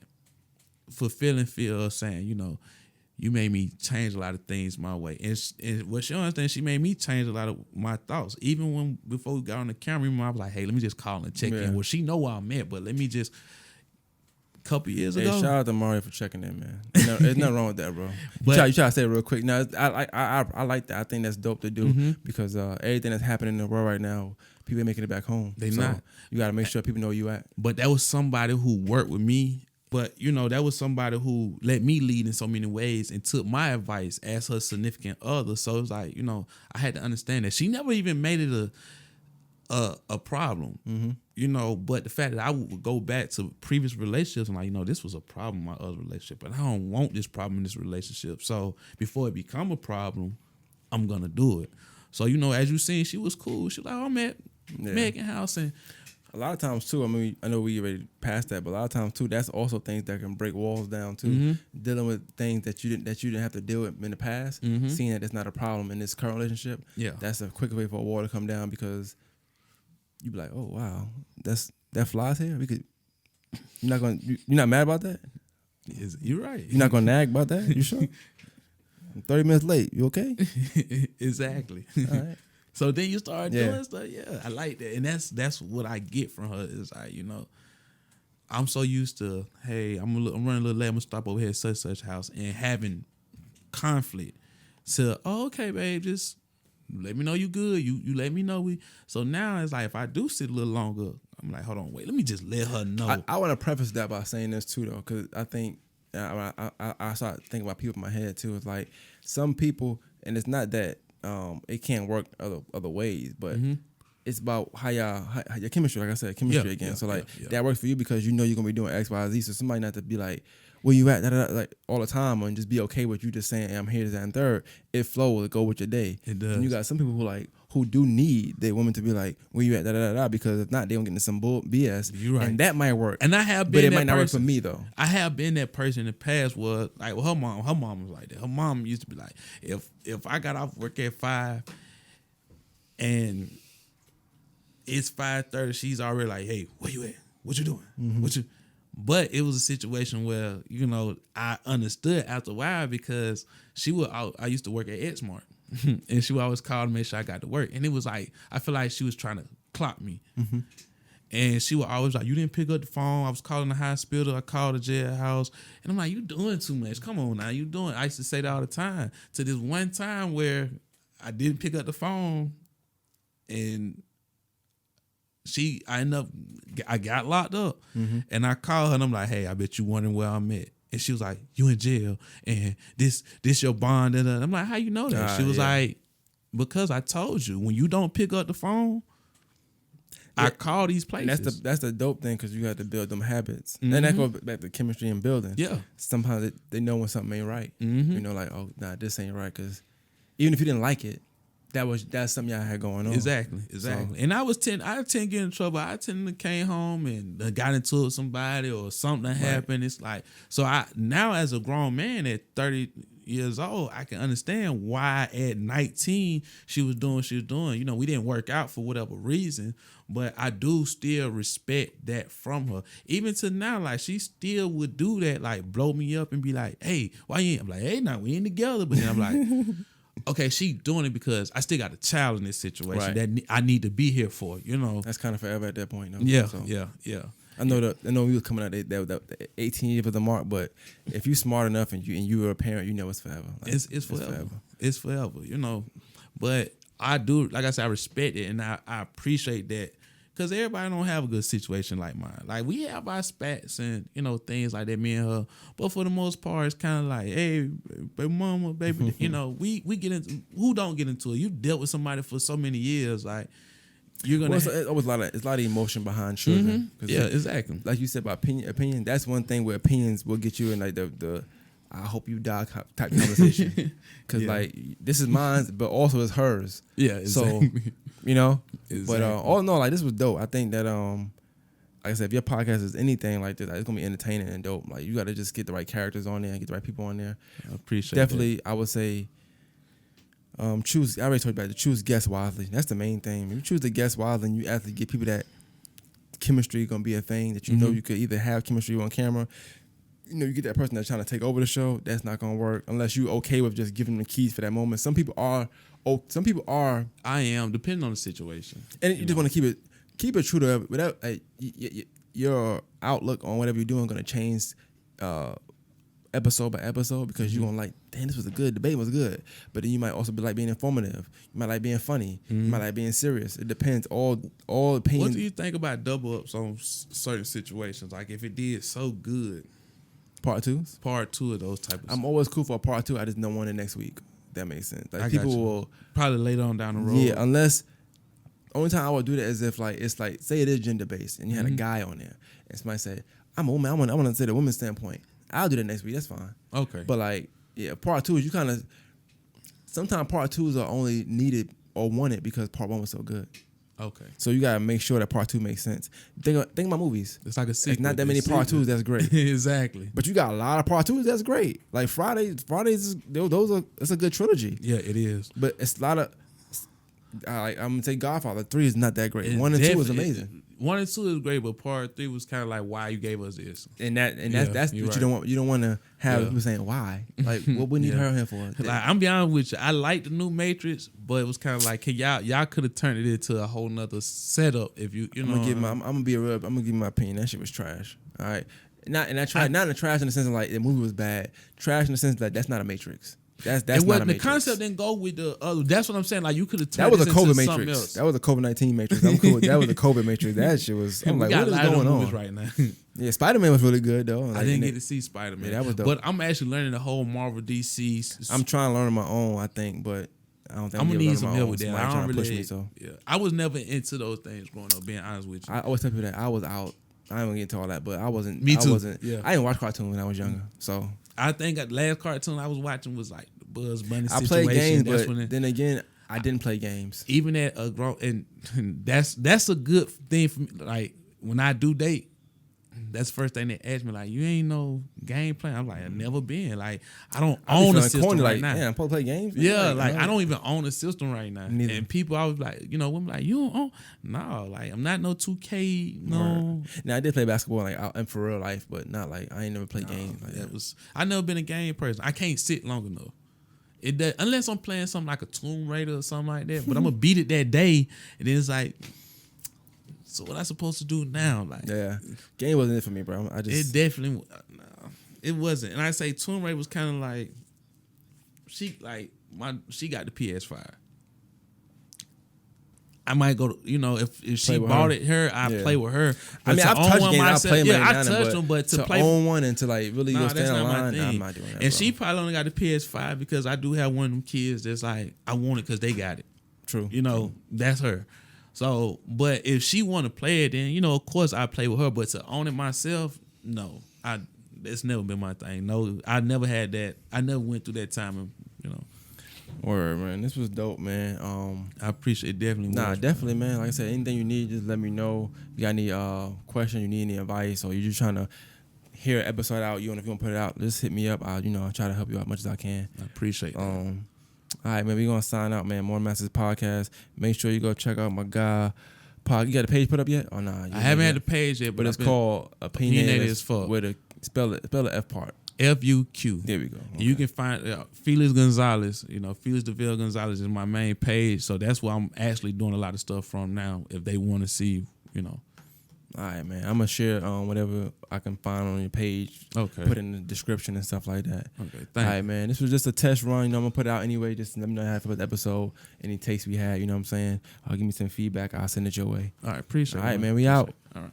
fulfilling feel of saying, you made me change a lot of things my way. And what she understands, she made me change a lot of my thoughts. Even before we got on the camera, I was like, hey, let me just call and check in. Well, she know where I'm at, but let me just, a couple years ago.
Shout out to Mario for checking in, man. There's nothing wrong with that, bro. You try to say it real quick. No, I like that. I think that's dope to do, because everything that's happening in the world right now, people ain't making it back home.
They not.
You got to make sure people know where you at.
But that was somebody who worked with me. But, that was somebody who let me lead in so many ways and took my advice as her significant other. So it's like, I had to understand that she never even made it a problem, but the fact that I would go back to previous relationships and like, this was a problem in my other relationship, but I don't want this problem in this relationship. So before it become a problem, I'm going to do it. So, as you seen, she was cool. She was like, oh, I'm at Megan House. And
a lot of times too, I know we already passed that, but a lot of times too, that's also things that can break walls down too. Dealing with things that you didn't have to deal with in the past, seeing that it's not a problem in this current relationship. Yeah, that's a quick way for a wall to come down, because you be like, oh wow, that flies here. You're not mad about that?
You're right.
You're not gonna nag about that? You sure? I'm 30 minutes late. You okay?
Exactly.
All right.
So then you start doing stuff. Yeah, I like that, and that's what I get from her. Is like, I'm so used to, hey, I'm running a little late. I'm gonna stop over here at such house, and having conflict. To, oh, okay, babe, just let me know you good. You let me know So now it's like, if I do sit a little longer, I'm like, hold on, wait, let me just let her know.
I want to preface that by saying this too, though, because I think I start thinking about people in my head too. It's like some people, and it's not that. It can't work other ways, but it's about how your chemistry. Like I said, chemistry again. So like that works for you because you're gonna be doing X, Y, Z. So somebody not to be like, where you at, like all the time, and just be okay with you just saying, hey, I'm here, that, and third. It flows, it go with your day.
It does.
And you got some people who do need their women to be like, where you at, because if not, they don't get into some BS.
You're right.
And that might work.
And I have been,
but it might not work for me though.
I have been that person in the past where, like, her mom was like that. Her mom used to be like, if I got off work at 5 and it's 5:30, she's already like, hey, where you at? What you doing? But it was a situation where, I understood after a while, because I used to work at Xmart and she would always call to make sure I got to work. And it was like, I feel like she was trying to clock me. And she would always like, you didn't pick up the phone. I was calling the hospital. I called the jailhouse. And I'm like, you doing too much. Come on now, you doing. I used to say that all the time. To this one time where I didn't pick up the phone and I got locked up, and I called her and I'm like, hey, I bet you wondering where I'm at. And she was like, "You in jail, and this your bond." And I'm like, "How you know that?" She was like, "Because I told you. When you don't pick up the phone, I call these places."
And that's the dope thing, because you have to build them habits, and that goes back to chemistry and building.
Yeah.
Sometimes they know when something ain't right.
Mm-hmm.
You know, like, oh, nah, this ain't right, because even if you didn't like it, that's something y'all had going on.
Exactly.
So,
And I tend to get in trouble. I tend to came home and got into it with somebody or something happened. It's like, so I now as a grown man at 30 years old, I can understand why at 19 she was doing what she was doing. You know, we didn't work out for whatever reason, but I do still respect that from her. Even to now, like, she still would do that, like blow me up and be like, "Hey, why you ain't?" I'm like, "Hey, now we ain't together." But then I'm like, okay, she doing it because I still got a child in this situation that I need to be here for, you know.
that's kind of forever at that point, though.
Yeah,
So,
yeah.
I know we was coming out that 18 years of the mark, but if you smart enough and you were a parent, you know it's forever. Like,
It's forever. It's forever, you know. But I do, like I said, I respect it, and I appreciate that, because everybody don't have a good situation like mine. Like, we have our spats and, you know, things like that, me and her. But for the most part, it's kind of like, hey, baby mama, baby, you know, we get into, who don't get into it? You dealt with somebody for so many years, like, you're gonna.
It's a lot of emotion behind children.
Yeah, exactly.
Like you said about opinion. That's one thing where opinions will get you in, like the I hope you die type conversation. Because like, this is mine, but also it's hers.
Yeah, exactly.
So, you know.
Exactly.
But all in all, like, this was dope. I think that like I said, if your podcast is anything like this, like, it's gonna be entertaining and dope. Like, you got to just get the right characters on there and get the right people on there.
I appreciate
Definitely,
that.
I would say. Choose. I already told you about it. Choose guests wisely. That's the main thing. If you choose the guests wisely, and you actually get people that chemistry gonna be a thing, that you know you could either have chemistry on camera. You know, you get that person that's trying to take over the show. That's not gonna work unless you okay with just giving them the keys for that moment. Some people are.
I am, depending on the situation.
And you just want to keep it true to without your outlook on whatever you're doing gonna change episode by episode, because you're gonna like, damn, this was a good debate, was good. But then you might also be like being informative. You might like being funny. You might like being serious. It depends. All opinions.
What do you think about double ups on certain situations? Like, if it did so good,
Part two
of those type of
I'm always cool for a part two. I just don't want it next week. That makes sense. Like,
I
people
got you.
will
Probably later on down the road.
Yeah, unless only time I would do that is if, like, it's like, say it is gender based and you had a guy on there and somebody say, I'm a woman, I want to say the woman's standpoint. I'll do that next week. That's fine.
Okay.
But like, yeah, part two is you kind of, sometimes part twos are only needed or wanted because part one was so good.
Okay.
So you gotta make sure that part two makes sense. Think about movies.
It's like a sequel.
It's not that many part twos. That's great.
Exactly.
But you got a lot of part twos. That's great. Like Fridays, it's a good trilogy.
Yeah, it is.
But it's a lot of. I'm gonna say Godfather 3 is not that great. 1 and 2 is amazing.
1 and 2 is great, but part 3 was kind of like, why you gave us this.
That's what you don't want. You don't want to have people saying why. Like, what we need her here for?
Like, I'm be honest with you, I like the new Matrix, but it was kind of like, can y'all could have turned it into a whole nother setup if you know.
I'm gonna give you my opinion. That shit was trash. All right, not in the trash in the sense of like the movie was bad. Trash in the sense that that's not a Matrix. That's
it
not a
the
Matrix.
concept didn't go with the other. That's what I'm saying. Like, you could have
That
turned
was a
this into
COVID
something
Matrix.
else.
That was a COVID-19 Matrix. I'm cool with that. Was a COVID Matrix. That shit was. I'm like, what is going on
right now?
Yeah, Spider-Man was really good though. Like,
I didn't get to see Spider-Man.
Yeah, that was dope.
But I'm actually learning the whole Marvel DC.
I'm trying to learn on my own, I think, but I don't think
I'm gonna need some help with that.
Somebody
I
trying
don't
to push
really.
me, so.
Yeah, I was never into those things growing up. Being honest with you,
I always tell people that I was out. I ain't gonna get into all that, but I wasn't.
Me too.
I wasn't.
Yeah.
I didn't watch cartoons when I was younger, so.
I think the last cartoon I was watching was like the Bugs Bunny
I
situation.
played games,
That's
but
when
then again, I didn't play games.
even at a grown, and that's a good thing for me. Like, when I do date, that's the first thing they ask me. Like, you ain't no game plan. I'm like, I've never been. Like, I don't own a system right
like,
now.
Yeah, I'm supposed to play games.
Yeah, like I don't even own a system right now.
Neither.
And people always like, women like, you don't own? No, like, I'm not no 2K. No.
Now I did play basketball like out and for real life, but not like I ain't never played games. Like that.
I never been a game person. I can't sit long enough. Unless I'm playing something like a Tomb Raider or something like that. But I'm gonna beat it that day, and then it's like, so what I supposed to do now? Like,
Yeah, game wasn't it for me, bro.
it definitely, no, it wasn't. And I say Tomb Raider was kind of like, she got the PS5. I might go to, if she bought her, I play with her.
I mean, I've touched games, I play
I touched them, but to play
own one and to like really go stand in line,
thing.
I'm not doing that.
And she probably only got the PS5 because I do have one of them kids that's like, I want it because they got it.
True.
That's her. So, but if she want to play it, then of course I play with her. But to own it myself, no, it's never been my thing. No, I never had that. I never went through that time.
Word, man. This was dope, man.
I appreciate it. Definitely.
Definitely, man. Like I said, anything you need, just let me know. You got any question, you need any advice, or you're just trying to hear an episode out, if you want to put it out, just hit me up. I'll try to help you out as much as I can.
I appreciate that.
All right, man. We're gonna sign out, man. More Masters Podcast. Make sure you go check out my guy. You got the page put up yet? Or nah?
I haven't had the page yet,
but it's called Opinionated as Fuck. With spell the F part.
FUQ.
There we go. Okay.
You can find Felix Gonzalez. Felix DeVille Gonzalez is my main page, so that's where I'm actually doing a lot of stuff from now. If they want to see, All
right, man. I'm gonna share whatever I can find on your page.
Okay.
Put in the description and stuff like that.
Okay.
All right, man. This was just a test run. I'm gonna put it out anyway. Just let me know how I feel about the episode. Any takes we had. You know what I'm saying? Give me some feedback. I'll send it your way.
All right. Appreciate it.
All right, man. We out.
All right.